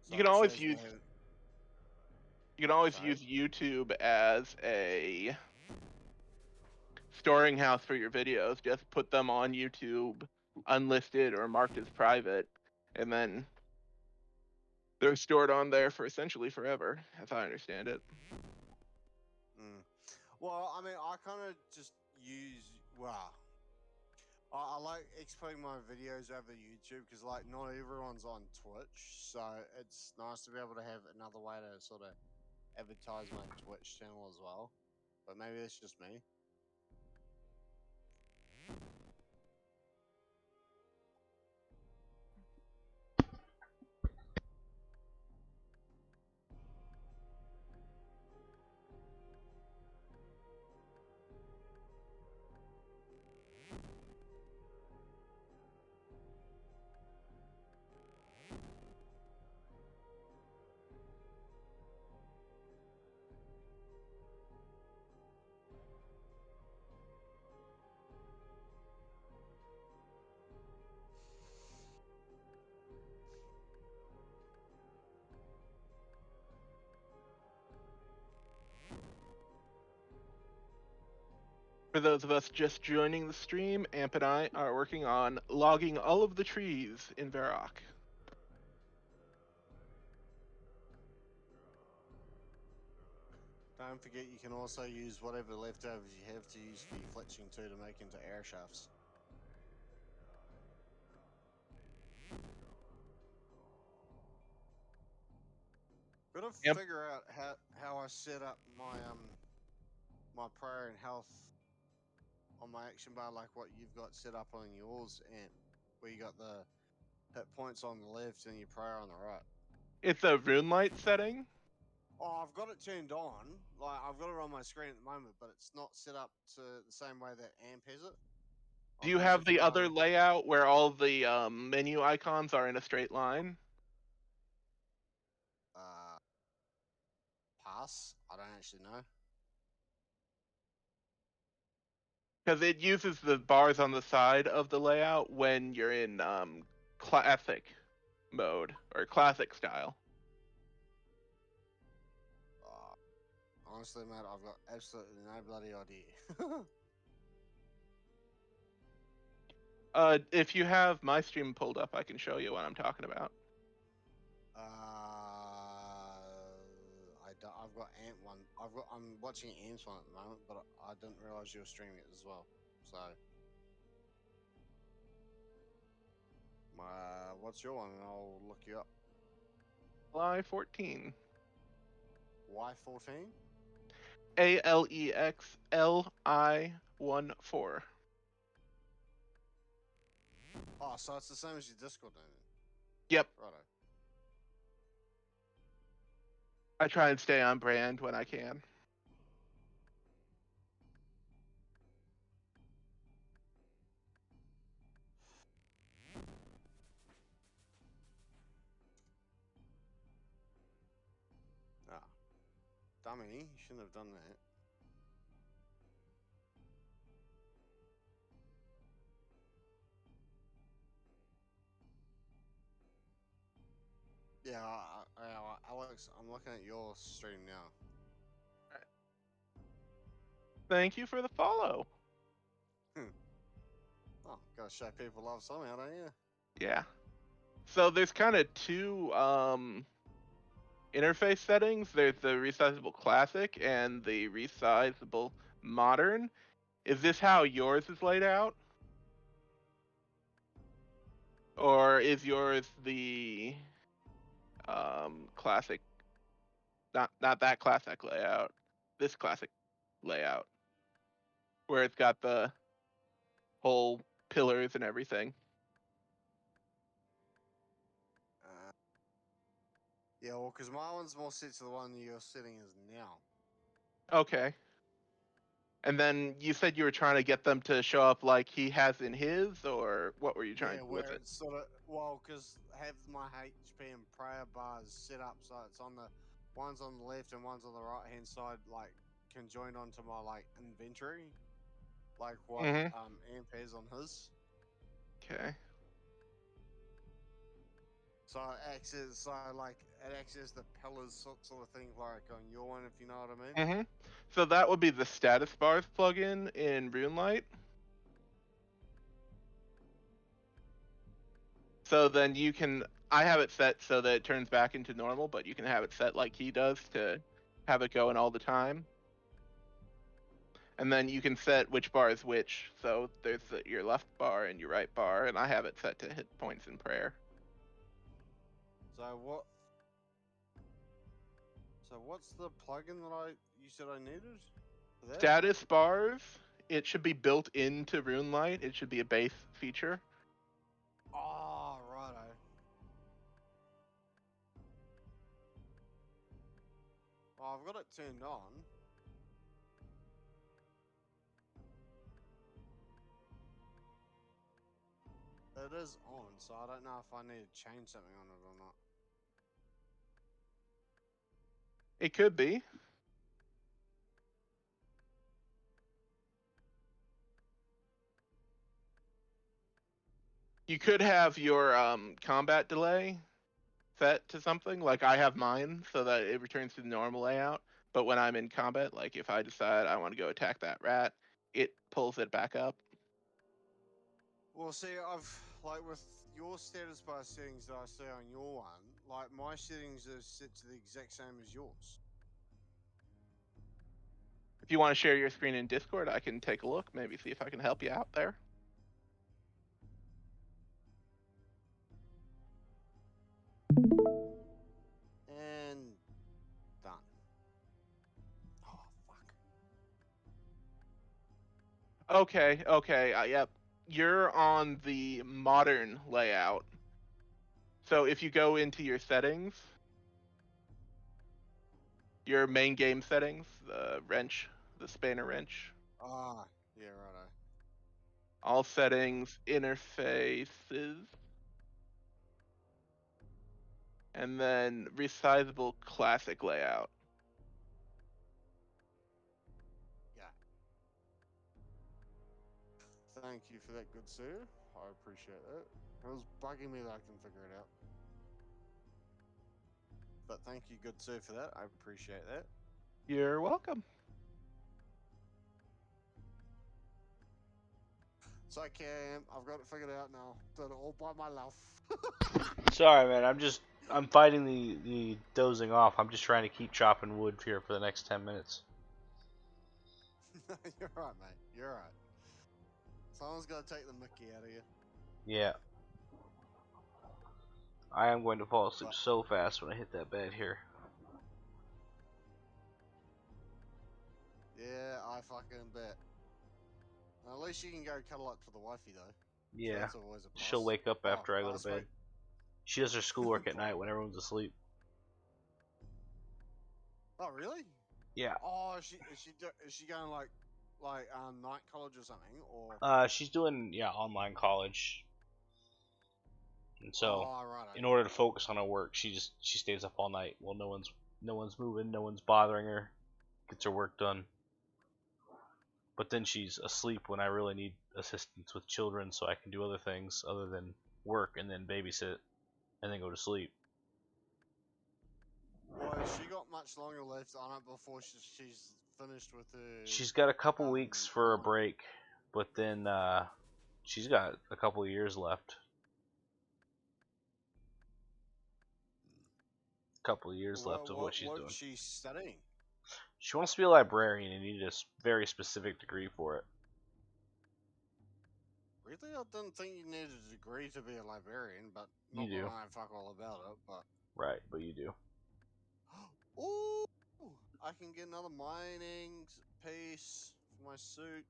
So You can it always saves use me- you can always Sorry. use YouTube as a storing house for your videos. Just put them on YouTube unlisted or marked as private, and then they're stored on there for essentially forever, as I understand it. Well, I mean, I kind of just use, I like exporting my videos over YouTube, because like not everyone's on Twitch, so it's nice to be able to have another way to sort of advertise my Twitch channel as well. But maybe that's just me. For those of us just joining the stream, Amp and I are working on logging all of the trees in Varrock. Don't forget, you can also use whatever leftovers you have to use for your fletching too, to make into air shafts. Gotta Yep. figure out how I set up my my prayer and health on my action bar, like what you've got set up on yours, and where you got the hit points on the left and your prayer on the right. It's a rune light setting. Oh, I've got it turned on. Like, I've got it on my screen at the moment, but it's not set up to the same way that AMP has it. Do you Because have if you the other don't, layout where all the menu icons are in a straight line? pass? I don't actually know. Because it uses the bars on the side of the layout when you're in classic mode or classic style. Honestly, mate, I've got absolutely no bloody idea. If you have my stream pulled up, I can show you what I'm talking about. I've got Ant one. I'm watching Ant's one at the moment, but I didn't realize you were streaming it as well. So, what's your one? And I'll look you up. July 14. Y14. ALEXLI14. Oh, so it's the same as your Discord then. Yep. Righto. I try and stay on brand when I can. Ah, dummy, you shouldn't have done that. Yeah, Alex, I'm looking at your stream now. Thank you for the follow. Oh, gotta show people love somehow, don't you? Yeah. So there's kind of two interface settings. There's the resizable classic and the resizable modern. Is this how yours is laid out? Or is yours the classic, not that classic layout, this classic layout, where it's got the whole pillars and everything? Yeah, well, because my one's more set to the one you're setting is now. Okay. And then you said you were trying to get them to show up like he has in his, or what were you trying Yeah, to do where with it? it's sort of, well, because have my HP and prayer bars set up so it's on the, one's on the left and one's on the right hand side, like conjoined onto my like inventory, like what Mhm. Amp has on his. Okay. So it acts as the pillars sort of thing like on your one, if you know what I mean. Mhm. So that would be the status bars plugin in RuneLite. So then you can, I have it set so that it turns back into normal, but you can have it set like he does to have it going all the time. And then you can set which bar is which. So there's your left bar and your right bar, and I have it set to hit points in prayer. So what? So what's the plugin that you said I needed for that? Status bars, it should be built into RuneLite. It should be a base feature. Oh, righto. Well, I've got it turned on. It is on, so I don't know if I need to change something on it or not. It could be. You could have your combat delay set to something, like I have mine, so that it returns to the normal layout. But when I'm in combat, like if I decide I want to go attack that rat, it pulls it back up. Well, see, I've like with your status bar settings that I see on your one, like my settings are set to the exact same as yours. If you want to share your screen in Discord, I can take a look, maybe see if I can help you out there. And done. Oh, fuck. Okay, yep. You're on the modern layout. So if you go into your settings, your main game settings, the wrench, the spanner wrench, Ah, yeah, righto. all settings, interfaces, and then resizable classic layout. Yeah. Thank you for that, good sir. I appreciate that. It was bugging me that I can figure it out. But thank you, good sir, for that. I appreciate that. You're welcome. It's okay, I've got it figured out now. Did it all by myself. Sorry, man. I'm fighting the dozing off. I'm just trying to keep chopping wood here for the next 10 minutes. You're right, mate. You're right. Someone's got to take the mickey out of you. Yeah. I am going to fall asleep But, so fast when I hit that bed here. yeah, I fucking bet. At least you can go cuddle up to the wifey, though. Yeah. So that's always a plus. She'll wake up after I go to last bed. week- She does her schoolwork at night when everyone's asleep. Oh, really? Yeah. Oh, is she going like night college or something, or? She's doing online college. And so, Oh, right. in order to focus on her work, she stays up all night while no one's moving, no one's bothering her, gets her work done. But then she's asleep when I really need assistance with children, so I can do other things other than work and then babysit and then go to sleep. Well, has she got much longer left on it before she's finished with her? She's got a couple weeks for a online? break, but then she's got a couple of years left. Couple of years left of what she's doing. What's she studying? She wants to be a librarian and needed a very specific degree for it. Really, I didn't think you needed a degree to be a librarian, but You not do. that I fuck all about it. But Right, but you do. ooh, I can get another mining piece for my suit.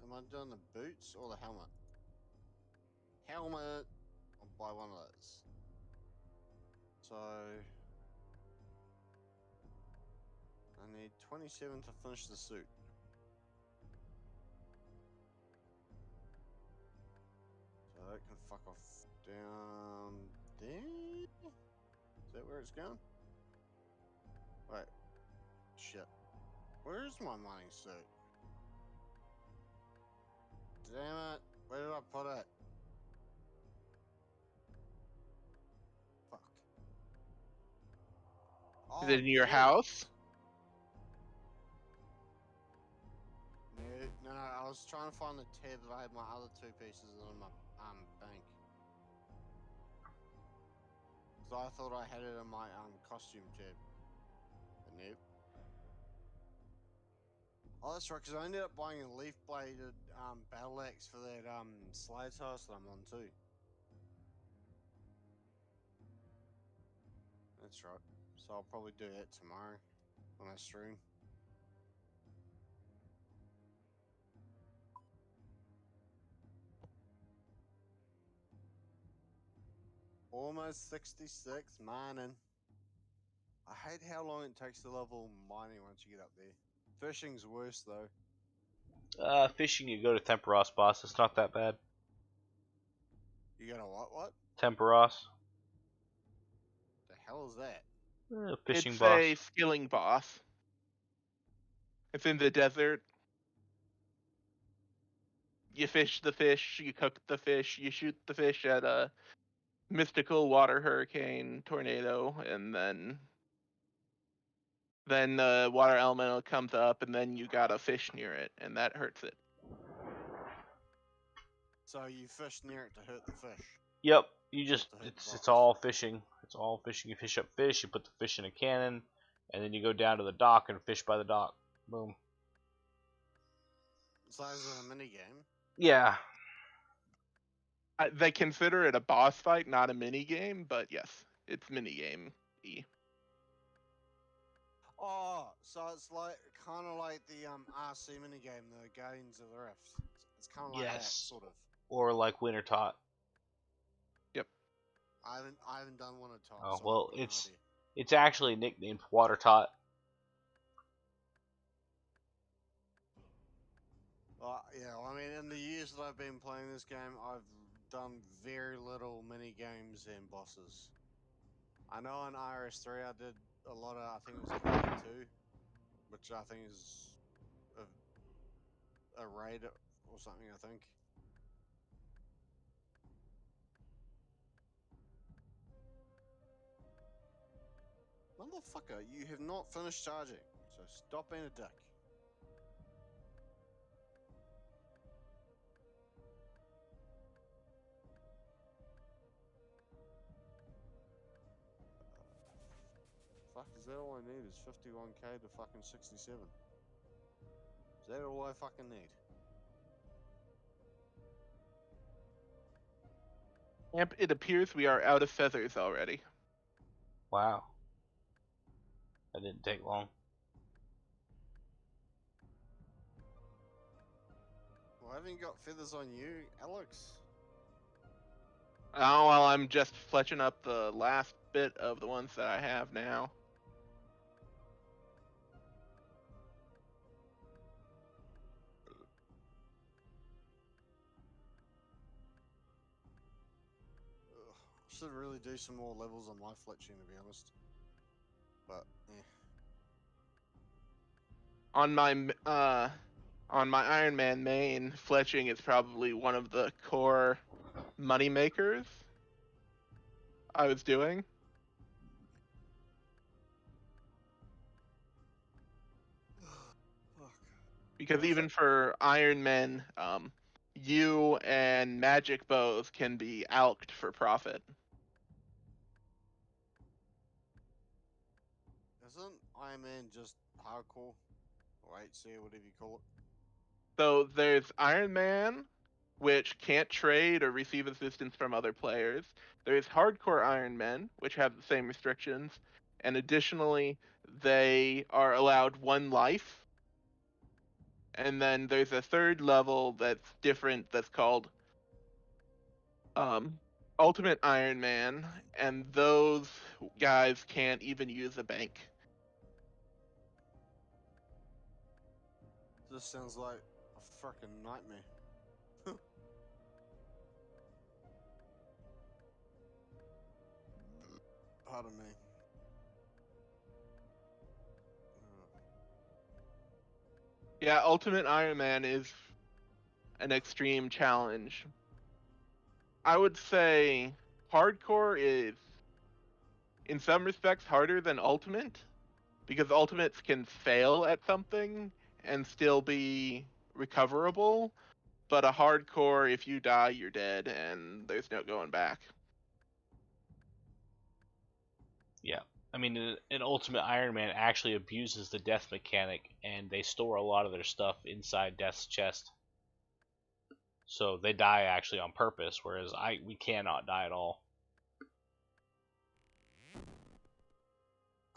Am I doing the boots or the helmet? Helmet. I'll buy one of those. So I need 27 to finish the suit. So that can fuck off down there. Is that where it's going? Wait. Shit. Where is my mining suit? Damn it. Where did I put it? Fuck. Is it in your there house? No, I was trying to find the tab that I had my other two pieces in my bank. So I thought I had it in my costume tab. But nope. Oh, that's right, because I ended up buying a leaf-bladed battle axe for that slide task that I'm on too. That's right. So I'll probably do that tomorrow when I stream. Almost 66 mining. I hate how long it takes to level mining once you get up there. Fishing's worse though. Fishing, you go to Temperos, boss. It's not that bad. You got a what? Temperos. The hell is that? Fishing It's boss. a skilling boss. It's in the desert. You fish the fish, you cook the fish, you shoot the fish at a mystical water hurricane tornado, and then the water elemental comes up, and then you got a fish near it, and that hurts it. So you fish near it to hurt the fish. Yep. You just To hit it's box. all fishing. It's all fishing. You fish up fish. You put the fish in a cannon, and then you go down to the dock and fish by the dock. Boom. So is it a mini game? Yeah. They consider it a boss fight, not a mini game, but yes, it's mini game. Oh, so it's like kind of like the RC mini game, the Guardians of the Rift. It's kind of like that, Yes. sort of. Or like Winter Tot. I haven't done one at all. Oh so well, I've got no it's idea. it's actually nicknamed Water Tot. Yeah, well, I mean, in the years that I've been playing this game, I've done very little mini games and bosses. I know in RS3 I did a lot of, I think it was KD2, which I think is a raid or something, I think. Motherfucker, you have not finished charging, so stop being a dick. Fuck, is that all I need? Is 51k to fucking 67? Is that all I fucking need? Amp, it appears we are out of feathers already. Wow. That didn't take long. Well, haven't you got feathers on you, Alex? Oh, well, I'm just fletching up the last bit of the ones that I have now. Ugh, I should really do some more levels on my fletching, to be honest. But, eh. On my Iron Man main, fletching is probably one of the core money makers I was doing. Fuck. Because What is even it? for Iron Men, you and magic bows can be alked for profit. Isn't Iron Man just hardcore? Or HC, whatever you call it? So there's Iron Man, which can't trade or receive assistance from other players. There's Hardcore Iron Men, which have the same restrictions. And additionally, they are allowed one life. And then there's a third level that's different that's called Ultimate Iron Man, and those guys can't even use a bank. This sounds like a freaking nightmare. Pardon me. Yeah, Ultimate Iron Man is an extreme challenge. I would say Hardcore is, in some respects, harder than Ultimate, because Ultimates can fail at something and still be recoverable, but a Hardcore, if you die, you're dead, and there's no going back. Yeah. I mean, an Ultimate Iron Man actually abuses the death mechanic, and they store a lot of their stuff inside Death's chest. So they die actually on purpose, whereas we cannot die at all.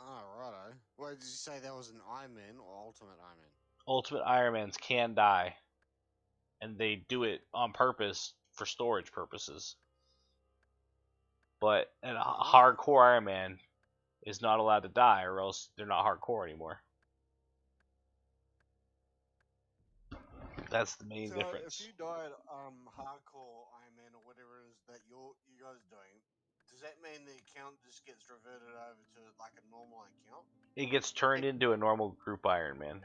Oh, righto. What did you say that was an Iron Man or Ultimate Iron Man? Ultimate Iron Mans can die, and they do it on purpose for storage purposes. But a hardcore Iron Man is not allowed to die, or else they're not hardcore anymore. That's the main difference. If you died hardcore Iron Man or whatever it is that you guys are doing, does that mean the account just gets reverted over to like a normal account? It gets turned into a normal group Iron Man.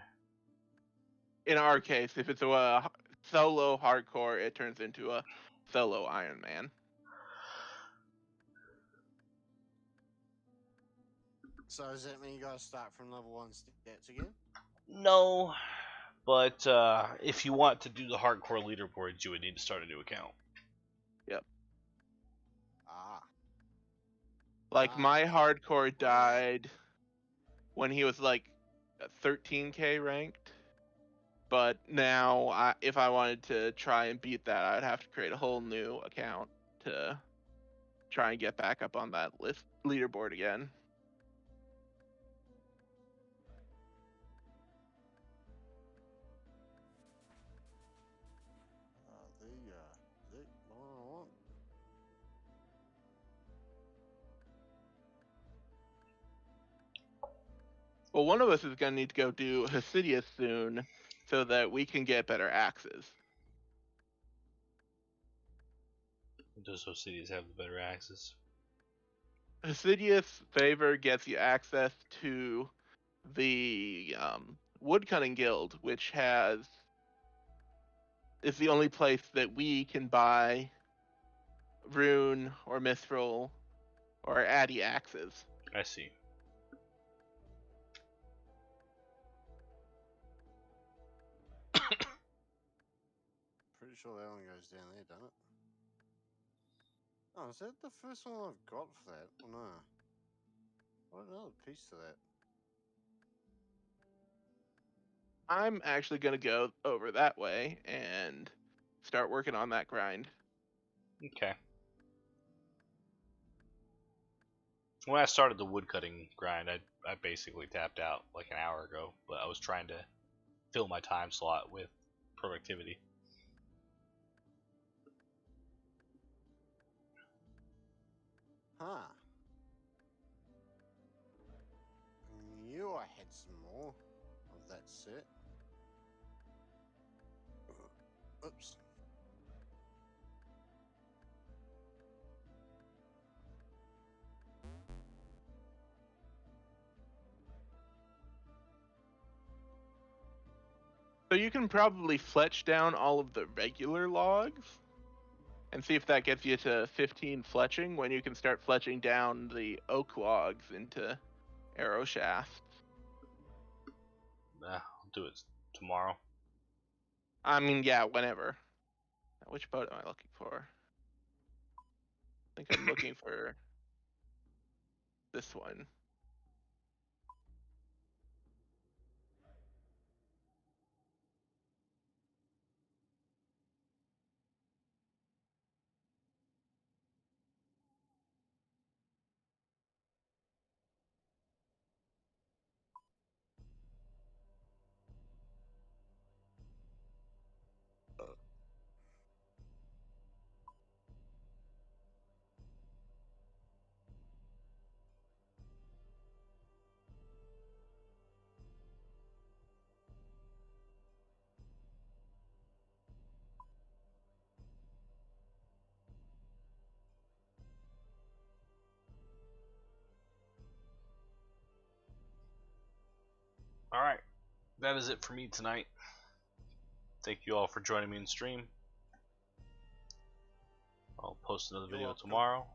In our case, if it's a solo Hardcore, it turns into a solo Iron Man. So does that mean you guys start from level 1 stats again? No, but if you want to do the hardcore leaderboards, you would need to start a new account. Yep. Ah. Like my Hardcore died when he was like 13k ranked, but now if I wanted to try and beat that, I'd have to create a whole new account to try and get back up on that list leaderboard again. Well, one of us is gonna need to go do Hasidius soon, so that we can get better axes. Does Obsidians have the better axes? Assidious Favor gets you access to the Woodcutting Guild, which is the only place that we can buy rune or mithril or addy axes. I see. Pretty sure that one goes down there, doesn't it? Oh, is that the first one I've got for that? Or no? What another piece to that? I'm actually going to go over that way and start working on that grind. Okay. When I started the woodcutting grind, I basically tapped out like an hour ago, but I was trying to fill my time slot with productivity. Huh. I knew I had some more of that set. Oops. So you can probably fletch down all of the regular logs and see if that gets you to 15 fletching when you can start fletching down the oak logs into arrow shafts. I'll do it tomorrow. I mean, yeah, whenever. Now, which boat am I looking for? I think I'm looking for this one. Alright, that is it for me tonight. Thank you all for joining me in stream. I'll post another You're video welcome. tomorrow.